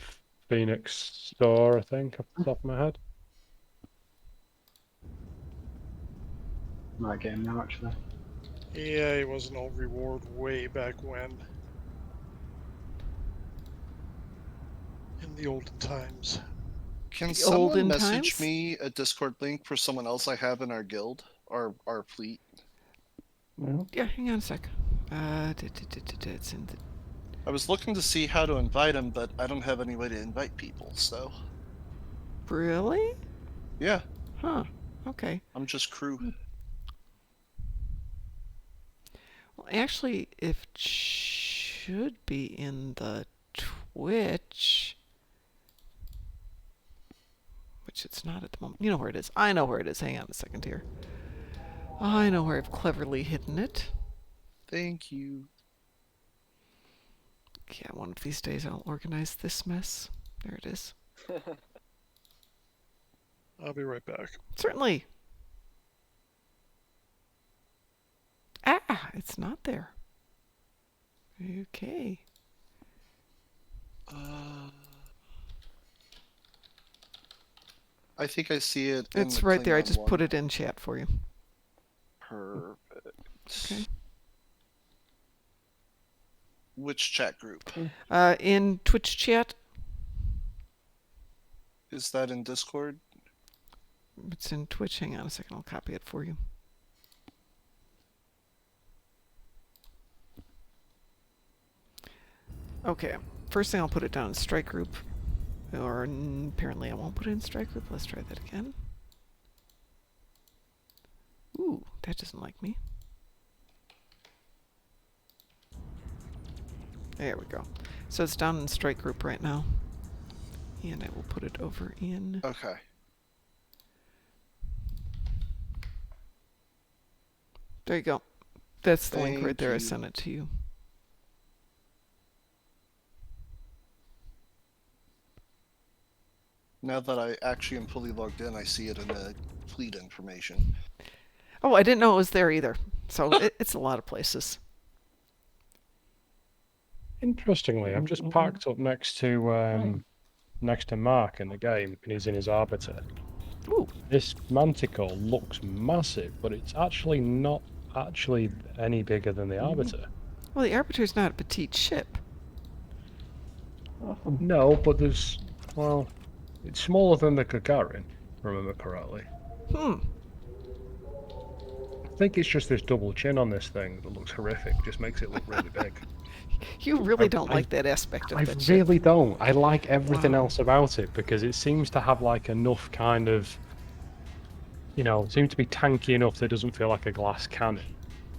Phoenix store, I think, off the top of my head. Right game now, actually. Yeah, it was an old reward way back when. In the olden times. Can someone message me a Discord link for someone else I have in our guild, our fleet? Yeah, hang on a sec. It's in the... I was looking to see how to invite him, but I don't have any way to invite people, so. Really? Yeah. Huh. Okay. I'm just crew. Well, actually, it should be in the Twitch, which it's not at the moment. You know where it is. I know where it is. Hang on a second here. I know where I've cleverly hidden it. Thank you. Yeah, one of these days I'll organize this mess. There it is. I'll be right back. Certainly. Ah, it's not there. Okay. I think I see it. It's right there. I just put it in chat for you. Perfect. Okay. Which chat group? In Twitch chat. Is that in Discord? It's in Twitch. Hang on a second. I'll copy it for you. Okay. First thing I'll put it down in strike group. Or apparently I won't put it in strike group. Let's try that again. Ooh, that doesn't like me. There we go. So it's down in strike group right now. And I will put it over in... Okay. There you go. That's the link right Thank there. I you. sent it to you. Now that I actually am fully logged in, I see it in the fleet information. Oh, I didn't know it was there either. So it's a lot of places. Interestingly, I've just parked up next to Mark in the game, and he's in his Arbiter. Ooh. This Manticore looks massive, but it's actually not actually any bigger than the Arbiter. Well, the Arbiter's not a petite ship. No, but there's... Well, it's smaller than the Gagarin, if I remember correctly. I think it's just this double chin on this thing that looks horrific. Just makes it look really big. You really don't like that aspect of that ship. I really don't. I like everything else about it because it seems to have like enough kind of, you know, it seems to be tanky enough that it doesn't feel like a glass cannon.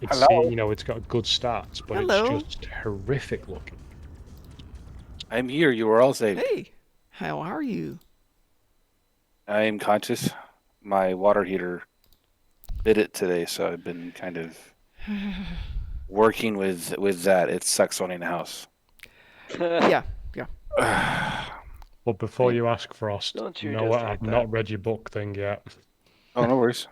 It's, you know, it's got good stats, but it's just horrific looking. I'm here. You were all saved. Hey, how are you? I am conscious. My water heater bit it today, so I've been kind of working with that, it sucks owning a house. Yeah. But before you ask, Frost, Don't you no, just I've hate that. not read your book thing yet. Oh, no worries.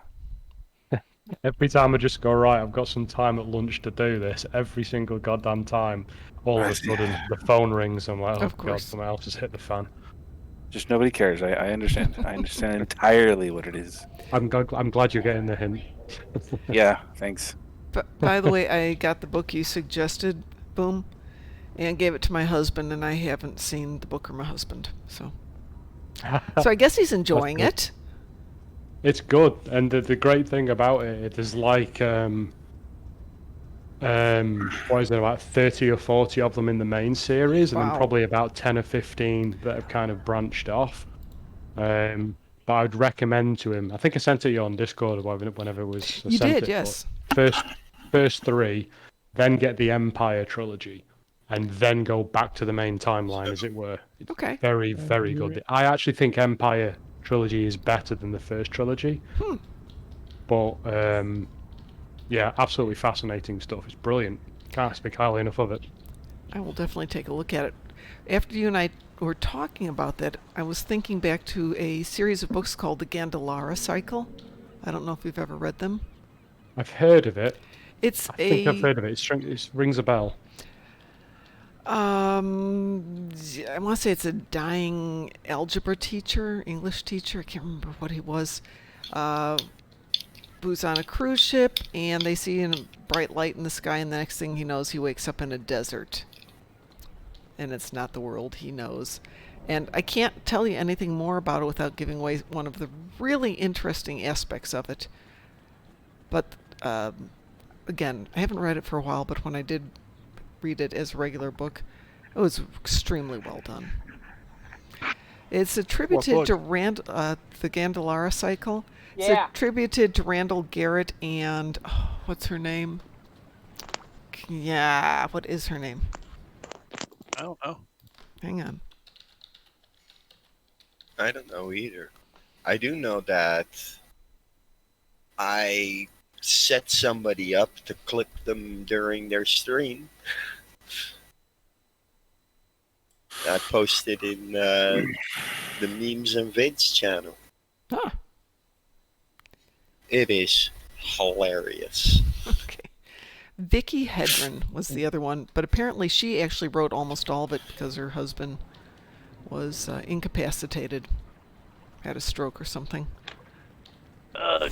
Every time I just go, right, I've got some time at lunch to do this, every single goddamn time, all of a sudden the phone rings. I'm like, oh god, someone else has hit the fan. Just nobody cares. I understand. I understand entirely what it is. I'm glad you're getting the hint. Yeah, thanks. But by the way, I got the book you suggested, Boom, and gave it to my husband, and I haven't seen the book or my husband, so I guess he's enjoying it. It's good, and the great thing about it is like what is there, about 30 or 40 of them in the main series, and then probably about 10 or 15 that have kind of branched off. But I'd recommend to him. I think I sent it to you on Discord whenever it was. You did, yes. First 3, then get the Empire trilogy, and then go back to the main timeline, as it were. It's very, very good. I actually think Empire trilogy is better than the first trilogy. But yeah, absolutely fascinating stuff. It's brilliant. Can't speak highly enough of it. I will definitely take a look at it. After you and I were talking about that, I was thinking back to a series of books called the Gandalara Cycle. I don't know if you've ever read them. I've heard of it. I think I've heard of it. It rings a bell. I want to say it's a dying algebra teacher, English teacher. I can't remember what he was. Who's on a cruise ship, and they see a bright light in the sky, and the next thing he knows, he wakes up in a desert. And it's not the world he knows. And I can't tell you anything more about it without giving away one of the really interesting aspects of it. But, again, I haven't read it for a while, but when I did read it as a regular book, it was extremely well done. It's attributed to the Gandalara Cycle. It's attributed to Randall Garrett and, what's her name? Yeah, what is her name? I don't know. Hang on. I don't know either. I do know that I set somebody up to clip them during their stream. I posted in the Memes and Vids channel. Huh. It is hilarious. Okay. Vicky Hedren was the other one, but apparently she actually wrote almost all of it because her husband was incapacitated, had a stroke or something.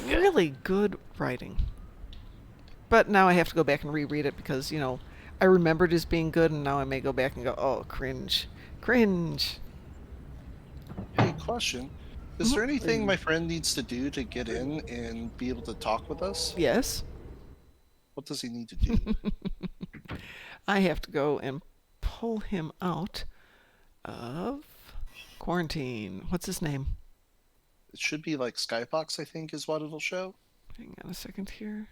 Really good writing. But now I have to go back and reread it because, you know, I remembered as being good, and now I may go back and go, oh, cringe. Cringe. Hey, question. Is there anything my friend needs to do to get in and be able to talk with us? Yes. What does he need to do? I have to go and pull him out of quarantine. What's his name? It should be like Skybox, I think, is what it'll show. Hang on a second here.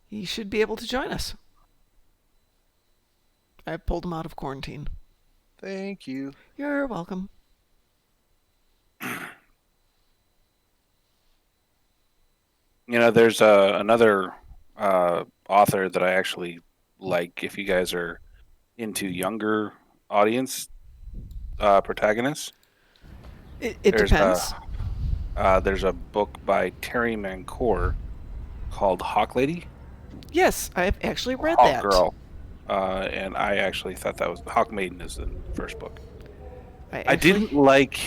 He should be able to join us. I pulled him out of quarantine. Thank you. You're welcome. You know, there's another author that I actually like. If you guys are into younger audience protagonists, it depends. There's a book by Terry Mancour called Hawk Lady. Yes, I've actually read Hawk that. Girl. And I actually thought that was Hawk Maiden is the first book. I didn't like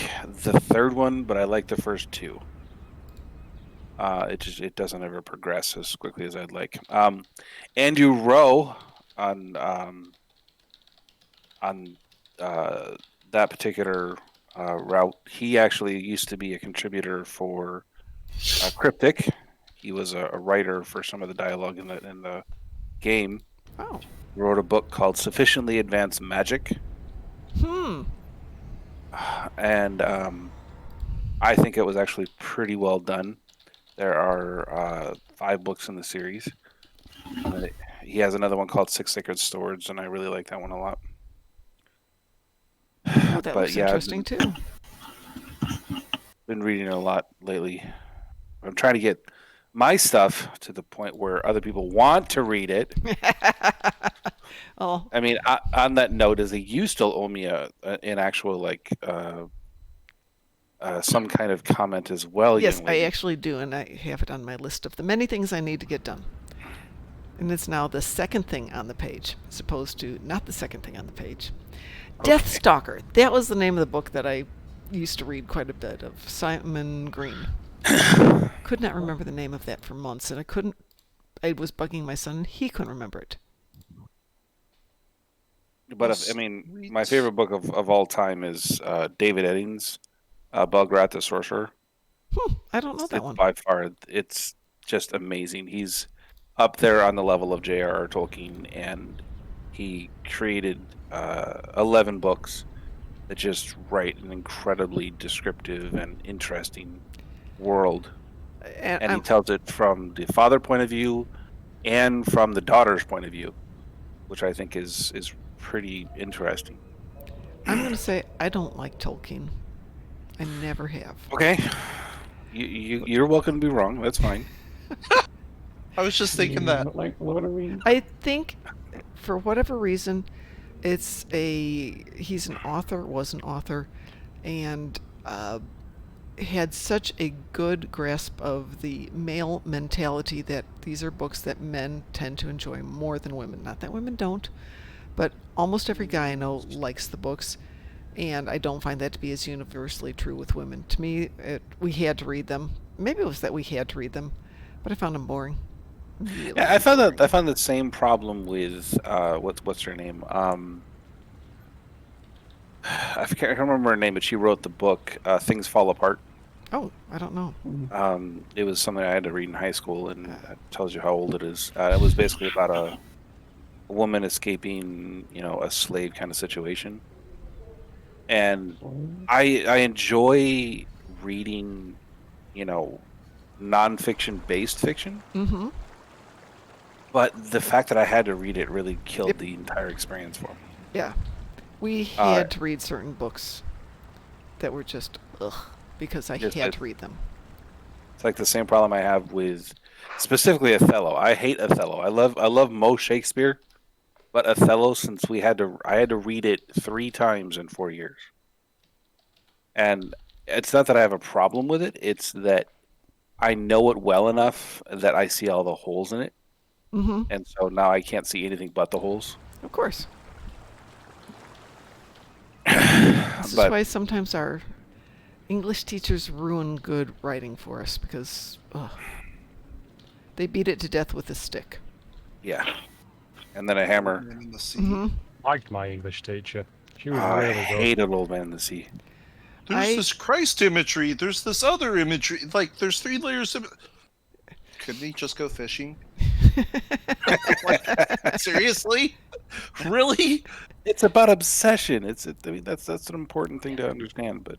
the third one, but I liked the first 2. It doesn't ever progress as quickly as I'd like. Andrew Rowe on that particular route, he actually used to be a contributor for Cryptic. He was a writer for some of the dialogue in the game. Oh. Wrote a book called Sufficiently Advanced Magic. And I think it was actually pretty well done. There are 5 books in the series. He has another one called Six Sacred Swords, and I really like that one a lot. Oh, that looks interesting too. been reading a lot lately. I'm trying to get my stuff to the point where other people want to read it. Oh, I mean, on that note, is that you still owe me an actual some kind of comment as well, yes, young lady. I actually do, and I have it on my list of the many things I need to get done. And it's now the second thing on the page, as opposed to not the second thing on the page. Okay. Deathstalker. That was the name of the book that I used to read quite a bit of. Simon Green. Could not remember the name of that for months, and I was bugging my son, and he couldn't remember it. But my favorite book of all time is David Eddings' Belgrad the Sorcerer. I don't know that one. By far, it's just amazing. He's up there on the level of J.R.R. Tolkien, and he created 11 books that just write an incredibly descriptive and interesting world. And he tells it from the father point of view and from the daughter's point of view, which I think is pretty interesting. I'm going to say I don't like Tolkien. I never have. Okay. You're welcome to be wrong. That's fine. I was just thinking that. Like Lord of the Rings. I think, for whatever reason, he's an author, was an author, and had such a good grasp of the male mentality that these are books that men tend to enjoy more than women. Not that women don't, but almost every guy I know likes the books, and I don't find that to be as universally true with women. To me, we had to read them. Maybe it was that we had to read them, but I found them boring. Really yeah, I found the same problem with what's her name? I can't remember her name, but she wrote the book Things Fall Apart. Oh, I don't know. It was something I had to read in high school, and that tells you how old it is. It was basically about a woman escaping, a slave kind of situation. And I enjoy reading, nonfiction based fiction. Mm-hmm. But the fact that I had to read it really killed the entire experience for me. Yeah. We had to read certain books that were just because I had to read them. It's like the same problem I have with specifically Othello. I hate Othello. I love most Shakespeare, but Othello, since I had to read it 3 times in 4 years. And it's not that I have a problem with it, it's that I know it well enough that I see all the holes in it. Mm-hmm. And so now I can't see anything but the holes. Of course. This is why sometimes our English teachers ruin good writing for us, because they beat it to death with a stick. Yeah. And then a hammer. Mm-hmm. I liked my English teacher. She was I really good. hated Old Man in the Sea. There's this Christ imagery. There's this other imagery. Like, there's 3 layers of... Couldn't he just go fishing? Seriously? Really? It's about obsession. That's an important thing to understand, but...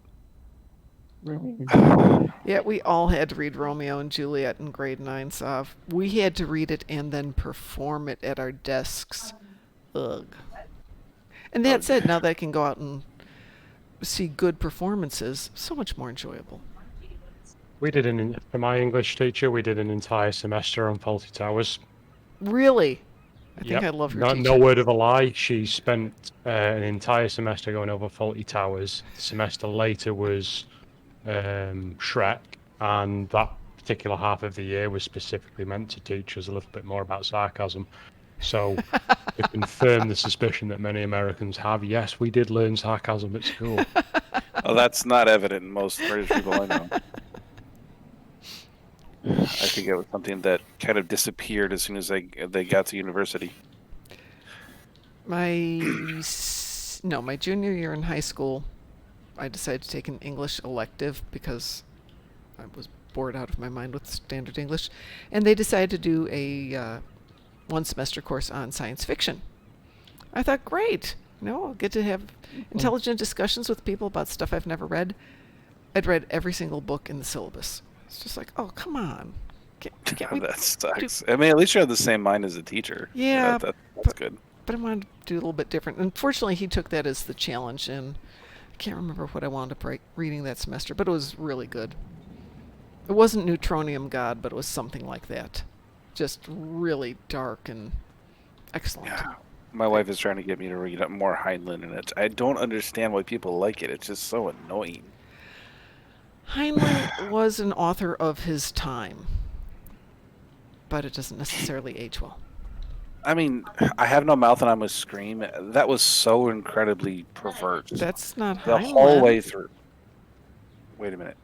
Yeah, we all had to read Romeo and Juliet in grade 9, so we had to read it and then perform it at our desks. Ugh. And that said, now that I can go out and see good performances, so much more enjoyable. We did for my English teacher, we did an entire semester on Fawlty Towers. Really? I think I love her teacher. No word of a lie. She spent an entire semester going over Fawlty Towers. The semester later was Shrek, and that particular half of the year was specifically meant to teach us a little bit more about sarcasm. So, to confirm the suspicion that many Americans have, yes, we did learn sarcasm at school. Well, that's not evident in most British people I know. I think it was something that kind of disappeared as soon as they got to university. My junior year in high school, I decided to take an English elective because I was bored out of my mind with standard English, and they decided to do a 1 semester course on science fiction. I thought, great, I'll get to have intelligent discussions with people about stuff I've never read. I'd read every single book in the syllabus. It's just like, oh, come on. That sucks. I mean, at least you have the same mind as a teacher. Yeah, that's good. But I wanted to do a little bit different. Unfortunately, he took that as the challenge, and I can't remember what I wound up reading that semester, but it was really good. It wasn't Neutronium God, but it was something like that. Just really dark and excellent. Yeah. My wife is trying to get me to read more Heinlein, and I don't understand why people like it. It's just so annoying. Heinlein was an author of his time, but it doesn't necessarily age well. I mean, I Have No Mouth and I Must Scream. That was so incredibly perverse. That's not the Heinlein. whole way through. Wait a minute.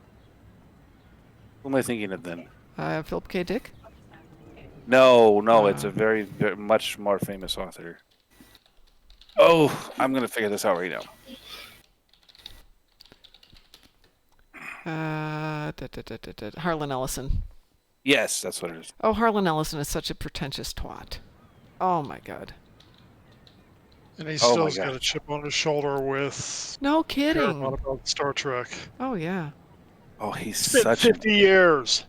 Who am I thinking of then? Philip K. Dick? No, it's a very, very much more famous author. Oh, I'm going to figure this out right now. Harlan Ellison. Yes, that's what it is. Oh, Harlan Ellison is such a pretentious twat. Oh my god. And he still's got a chip on his shoulder with... No kidding. About Star Trek. Oh yeah. Oh, he's It's been such 50 years.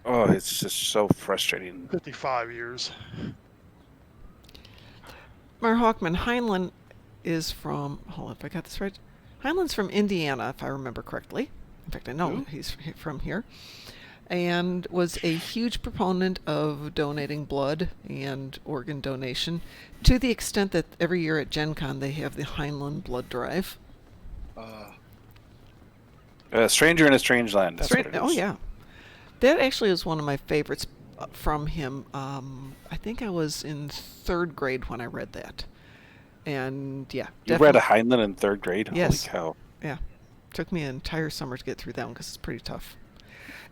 Oh, it's just so frustrating. 55 years. Mar Hawkman, Heinlein is from... Hold on, if I got this right. Heinlein's from Indiana, if I remember correctly. In fact, I know he's from here. And was a huge proponent of donating blood and organ donation, to the extent that every year at Gen Con they have the Heinlein blood drive. Stranger in a Strange Land. That's what it is. Oh, yeah. That actually is one of my favorites from him. I think I was in 3rd grade when I read that. And, yeah. You read a Heinlein in 3rd grade? Yes. Holy cow. Yeah. Took me an entire summer to get through that one because it's pretty tough.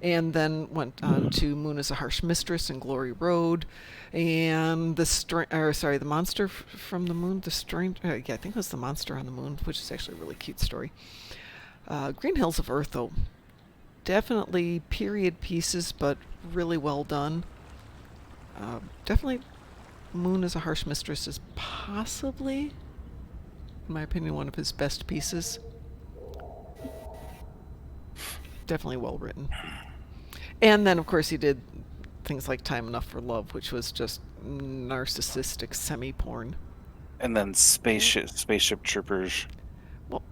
And then went on to Moon is a Harsh Mistress and Glory Road. And the Monster from the Moon. I think it was The Monster on the Moon, which is actually a really cute story. Green Hills of Earth, though. Definitely period pieces, but really well done. Definitely Moon is a Harsh Mistress is possibly, in my opinion, one of his best pieces. Definitely well written. And then, of course, he did things like Time Enough for Love, which was just narcissistic semi-porn. And then Spaceship Troopers. Well,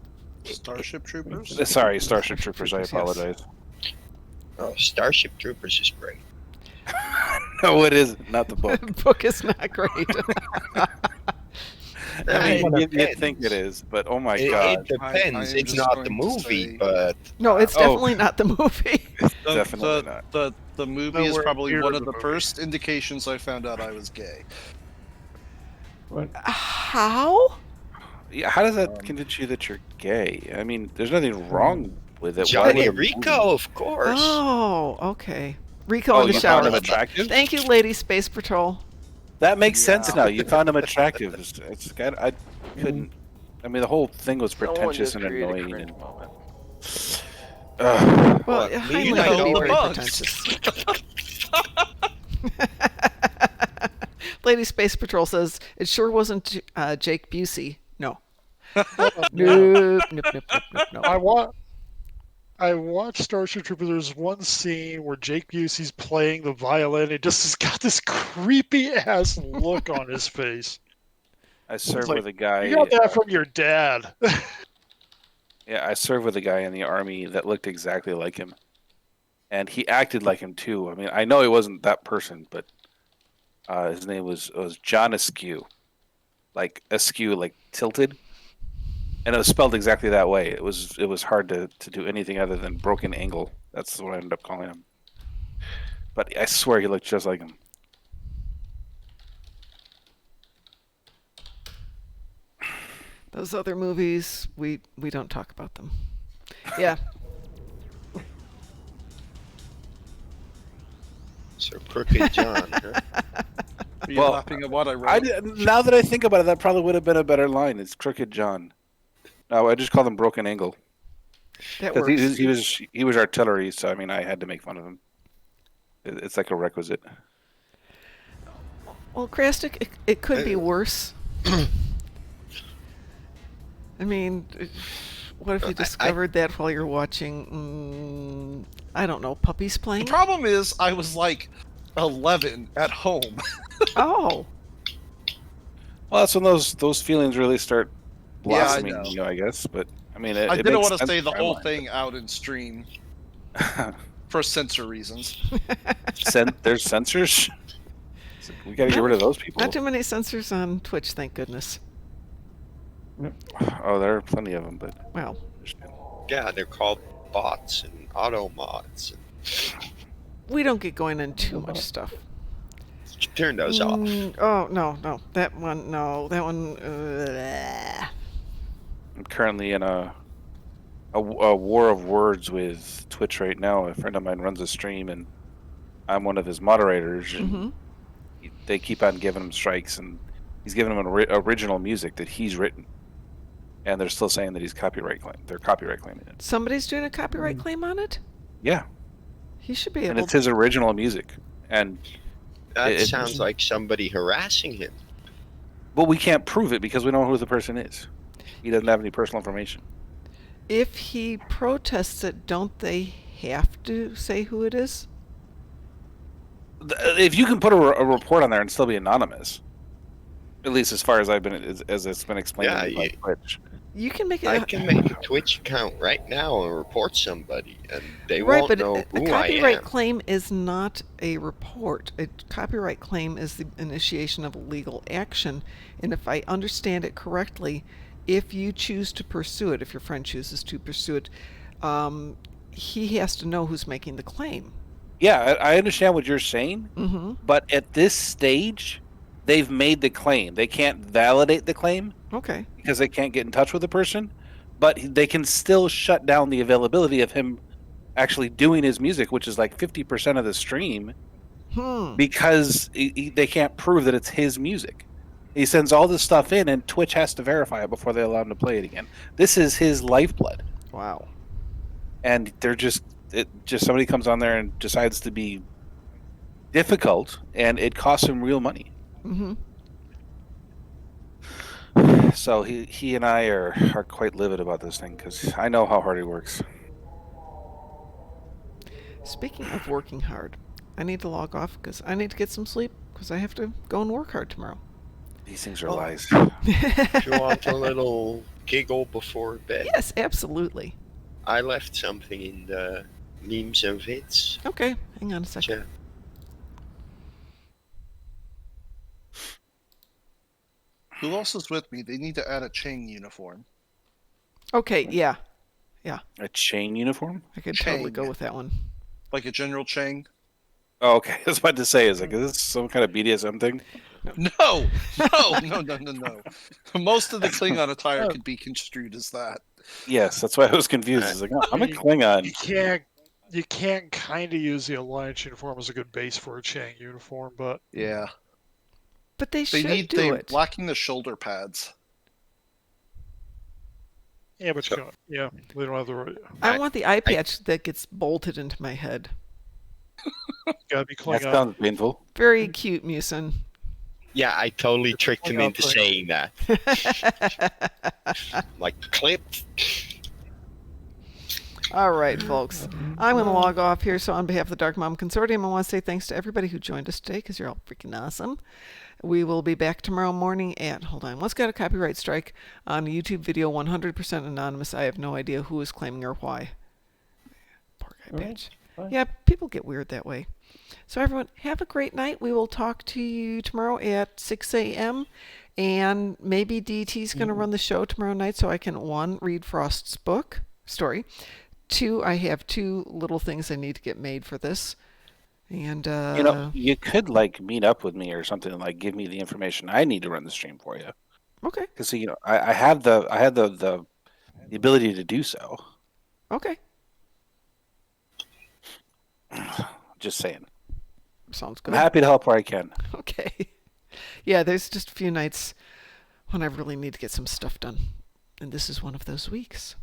Starship Troopers? Sorry, Starship Troopers, I apologize. Yes. Oh, Starship Troopers is great. No, it isn't. Not the book. The book is not great. I mean, you'd think it is, but oh my god. It depends. It's not the movie, but... No, it's definitely not the movie. Definitely not. The movie is probably one of the first indications I found out I was gay. What? How? Yeah, how does that convince you that you're gay? I mean, there's nothing wrong with it. Johnny Rico, of course. Oh, okay. Rico in the you shower. found him attractive? Thank you, Lady Space Patrol. That makes sense now. You found him attractive. I couldn't. I mean, the whole thing was pretentious and annoying. And, well, Heinlein can be very pretentious. Lady Space Patrol says, it sure wasn't Jake Busey. No. Nope. I watched Starship Troopers. There's one scene where Jake Busey's playing the violin. It just has got this creepy ass look on his face. I served with a guy. You got that from your dad. Yeah, I served with a guy in the army that looked exactly like him, and he acted like him too. I mean, I know he wasn't that person, but his name was John Askew, like askew, like tilted. And it was spelled exactly that way. It was hard to do anything other than broken angle. That's what I ended up calling him. But I swear he looked just like him. Those other movies, we don't talk about them. Yeah. So Crooked John, huh? Are you laughing at what I wrote? Now that I think about it, that probably would have been a better line. It's Crooked John. No, I just called him Broken Angle. That works. He was artillery, so I mean I had to make fun of him. It's like a requisite. Well, Krastic, it could be worse. I mean, what if you discovered that while you're watching, I don't know, puppies playing? The problem is I was like 11 at home. Oh. Well, that's when those feelings really start blossoming, know. I guess. But I mean, I it didn't makes want to sense say the whole timeline. thing out in stream for censor reasons. There's censors. We got to get rid of those people. Not too many censors on Twitch, thank goodness. Oh, there are plenty of them, but well, yeah, they're called bots and auto mods. We don't get going in too much stuff. Turn those off. Oh no, that one. I'm currently in a war of words with Twitch right now. A friend of mine runs a stream, and I'm one of his moderators. And they keep on giving him strikes, and he's giving him original music that he's written, and they're still saying that he's copyright claim. They're copyright claiming it. Somebody's doing a copyright claim on it. Yeah, he should be able. And it's his original music, and that sounds like somebody harassing him. But we can't prove it because we don't know who the person is. He doesn't have any personal information. If he protests it, don't they have to say who it is? If you can put a report on there and still be anonymous, at least as far as as it's been explained by Twitch. You can make it. I can make a Twitch account right now and report somebody, and they won't know who I am. A copyright claim is not a report. A copyright claim is the initiation of a legal action, and if I understand it correctly, if you choose to pursue it, if your friend chooses to pursue it, he has to know who's making the claim. Yeah, I understand what you're saying, but at this stage, they've made the claim. They can't validate the claim. Okay. Because they can't get in touch with the person, but they can still shut down the availability of him actually doing his music, which is like 50% of the stream, because they can't prove that it's his music. He sends all this stuff in, and Twitch has to verify it before they allow him to play it again. This is his lifeblood. Wow. And they're just somebody comes on there and decides to be difficult, and it costs him real money. So he and I are quite livid about this thing because I know how hard he works. Speaking of working hard, I need to log off because I need to get some sleep because I have to go and work hard tomorrow. These things are lies. Do you want a little giggle before bed? Yes, absolutely. I left something in the memes and vids. Okay, hang on a second. Yeah. Who else is with me? They need to add a chain uniform. Okay, yeah. A chain uniform? I could totally go with that one. Like a General Chang? Oh, okay. I was about to say, is this some kind of BDSM thing? No. Most of the Klingon attire could be construed as that. Yes, that's why I was confused. It's like, oh, I'm a Klingon. You can't kind of use the Alliance uniform as a good base for a Chang uniform, but yeah. But they should do they're it. lacking the shoulder pads. Yeah, but you don't, they don't have the. I want the eye patch that gets bolted into my head. Gotta be Klingon. That sounds painful. Very cute, Musin. Yeah, I totally tricked him into saying that. Like, clipped. All right, folks. I'm going to log off here. So on behalf of the Darkmom Consortium, I want to say thanks to everybody who joined us today because you're all freaking awesome. We will be back tomorrow morning at, hold on, what's got a copyright strike on a YouTube video 100% anonymous. I have no idea who is claiming or why. Poor guy bitch. Yeah, people get weird that way. So everyone, have a great night. We will talk to you tomorrow at 6 a.m. And maybe DT's going to run the show tomorrow night so I can, 1, read Frost's story. 2, I have 2 little things I need to get made for this. And you could meet up with me or something and give me the information I need to run the stream for you. Okay. Because I had the ability to do so. Okay. Just saying. Sounds good. I'm happy to help where I can. Okay. Yeah, there's just a few nights when I really need to get some stuff done. And this is one of those weeks.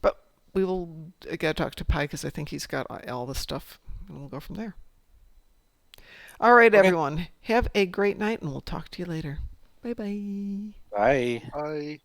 But we will gotta talk to Pi because I think he's got all the stuff. And we'll go from there. All right, everyone. Have a great night, and we'll talk to you later. Bye-bye. Bye. Bye.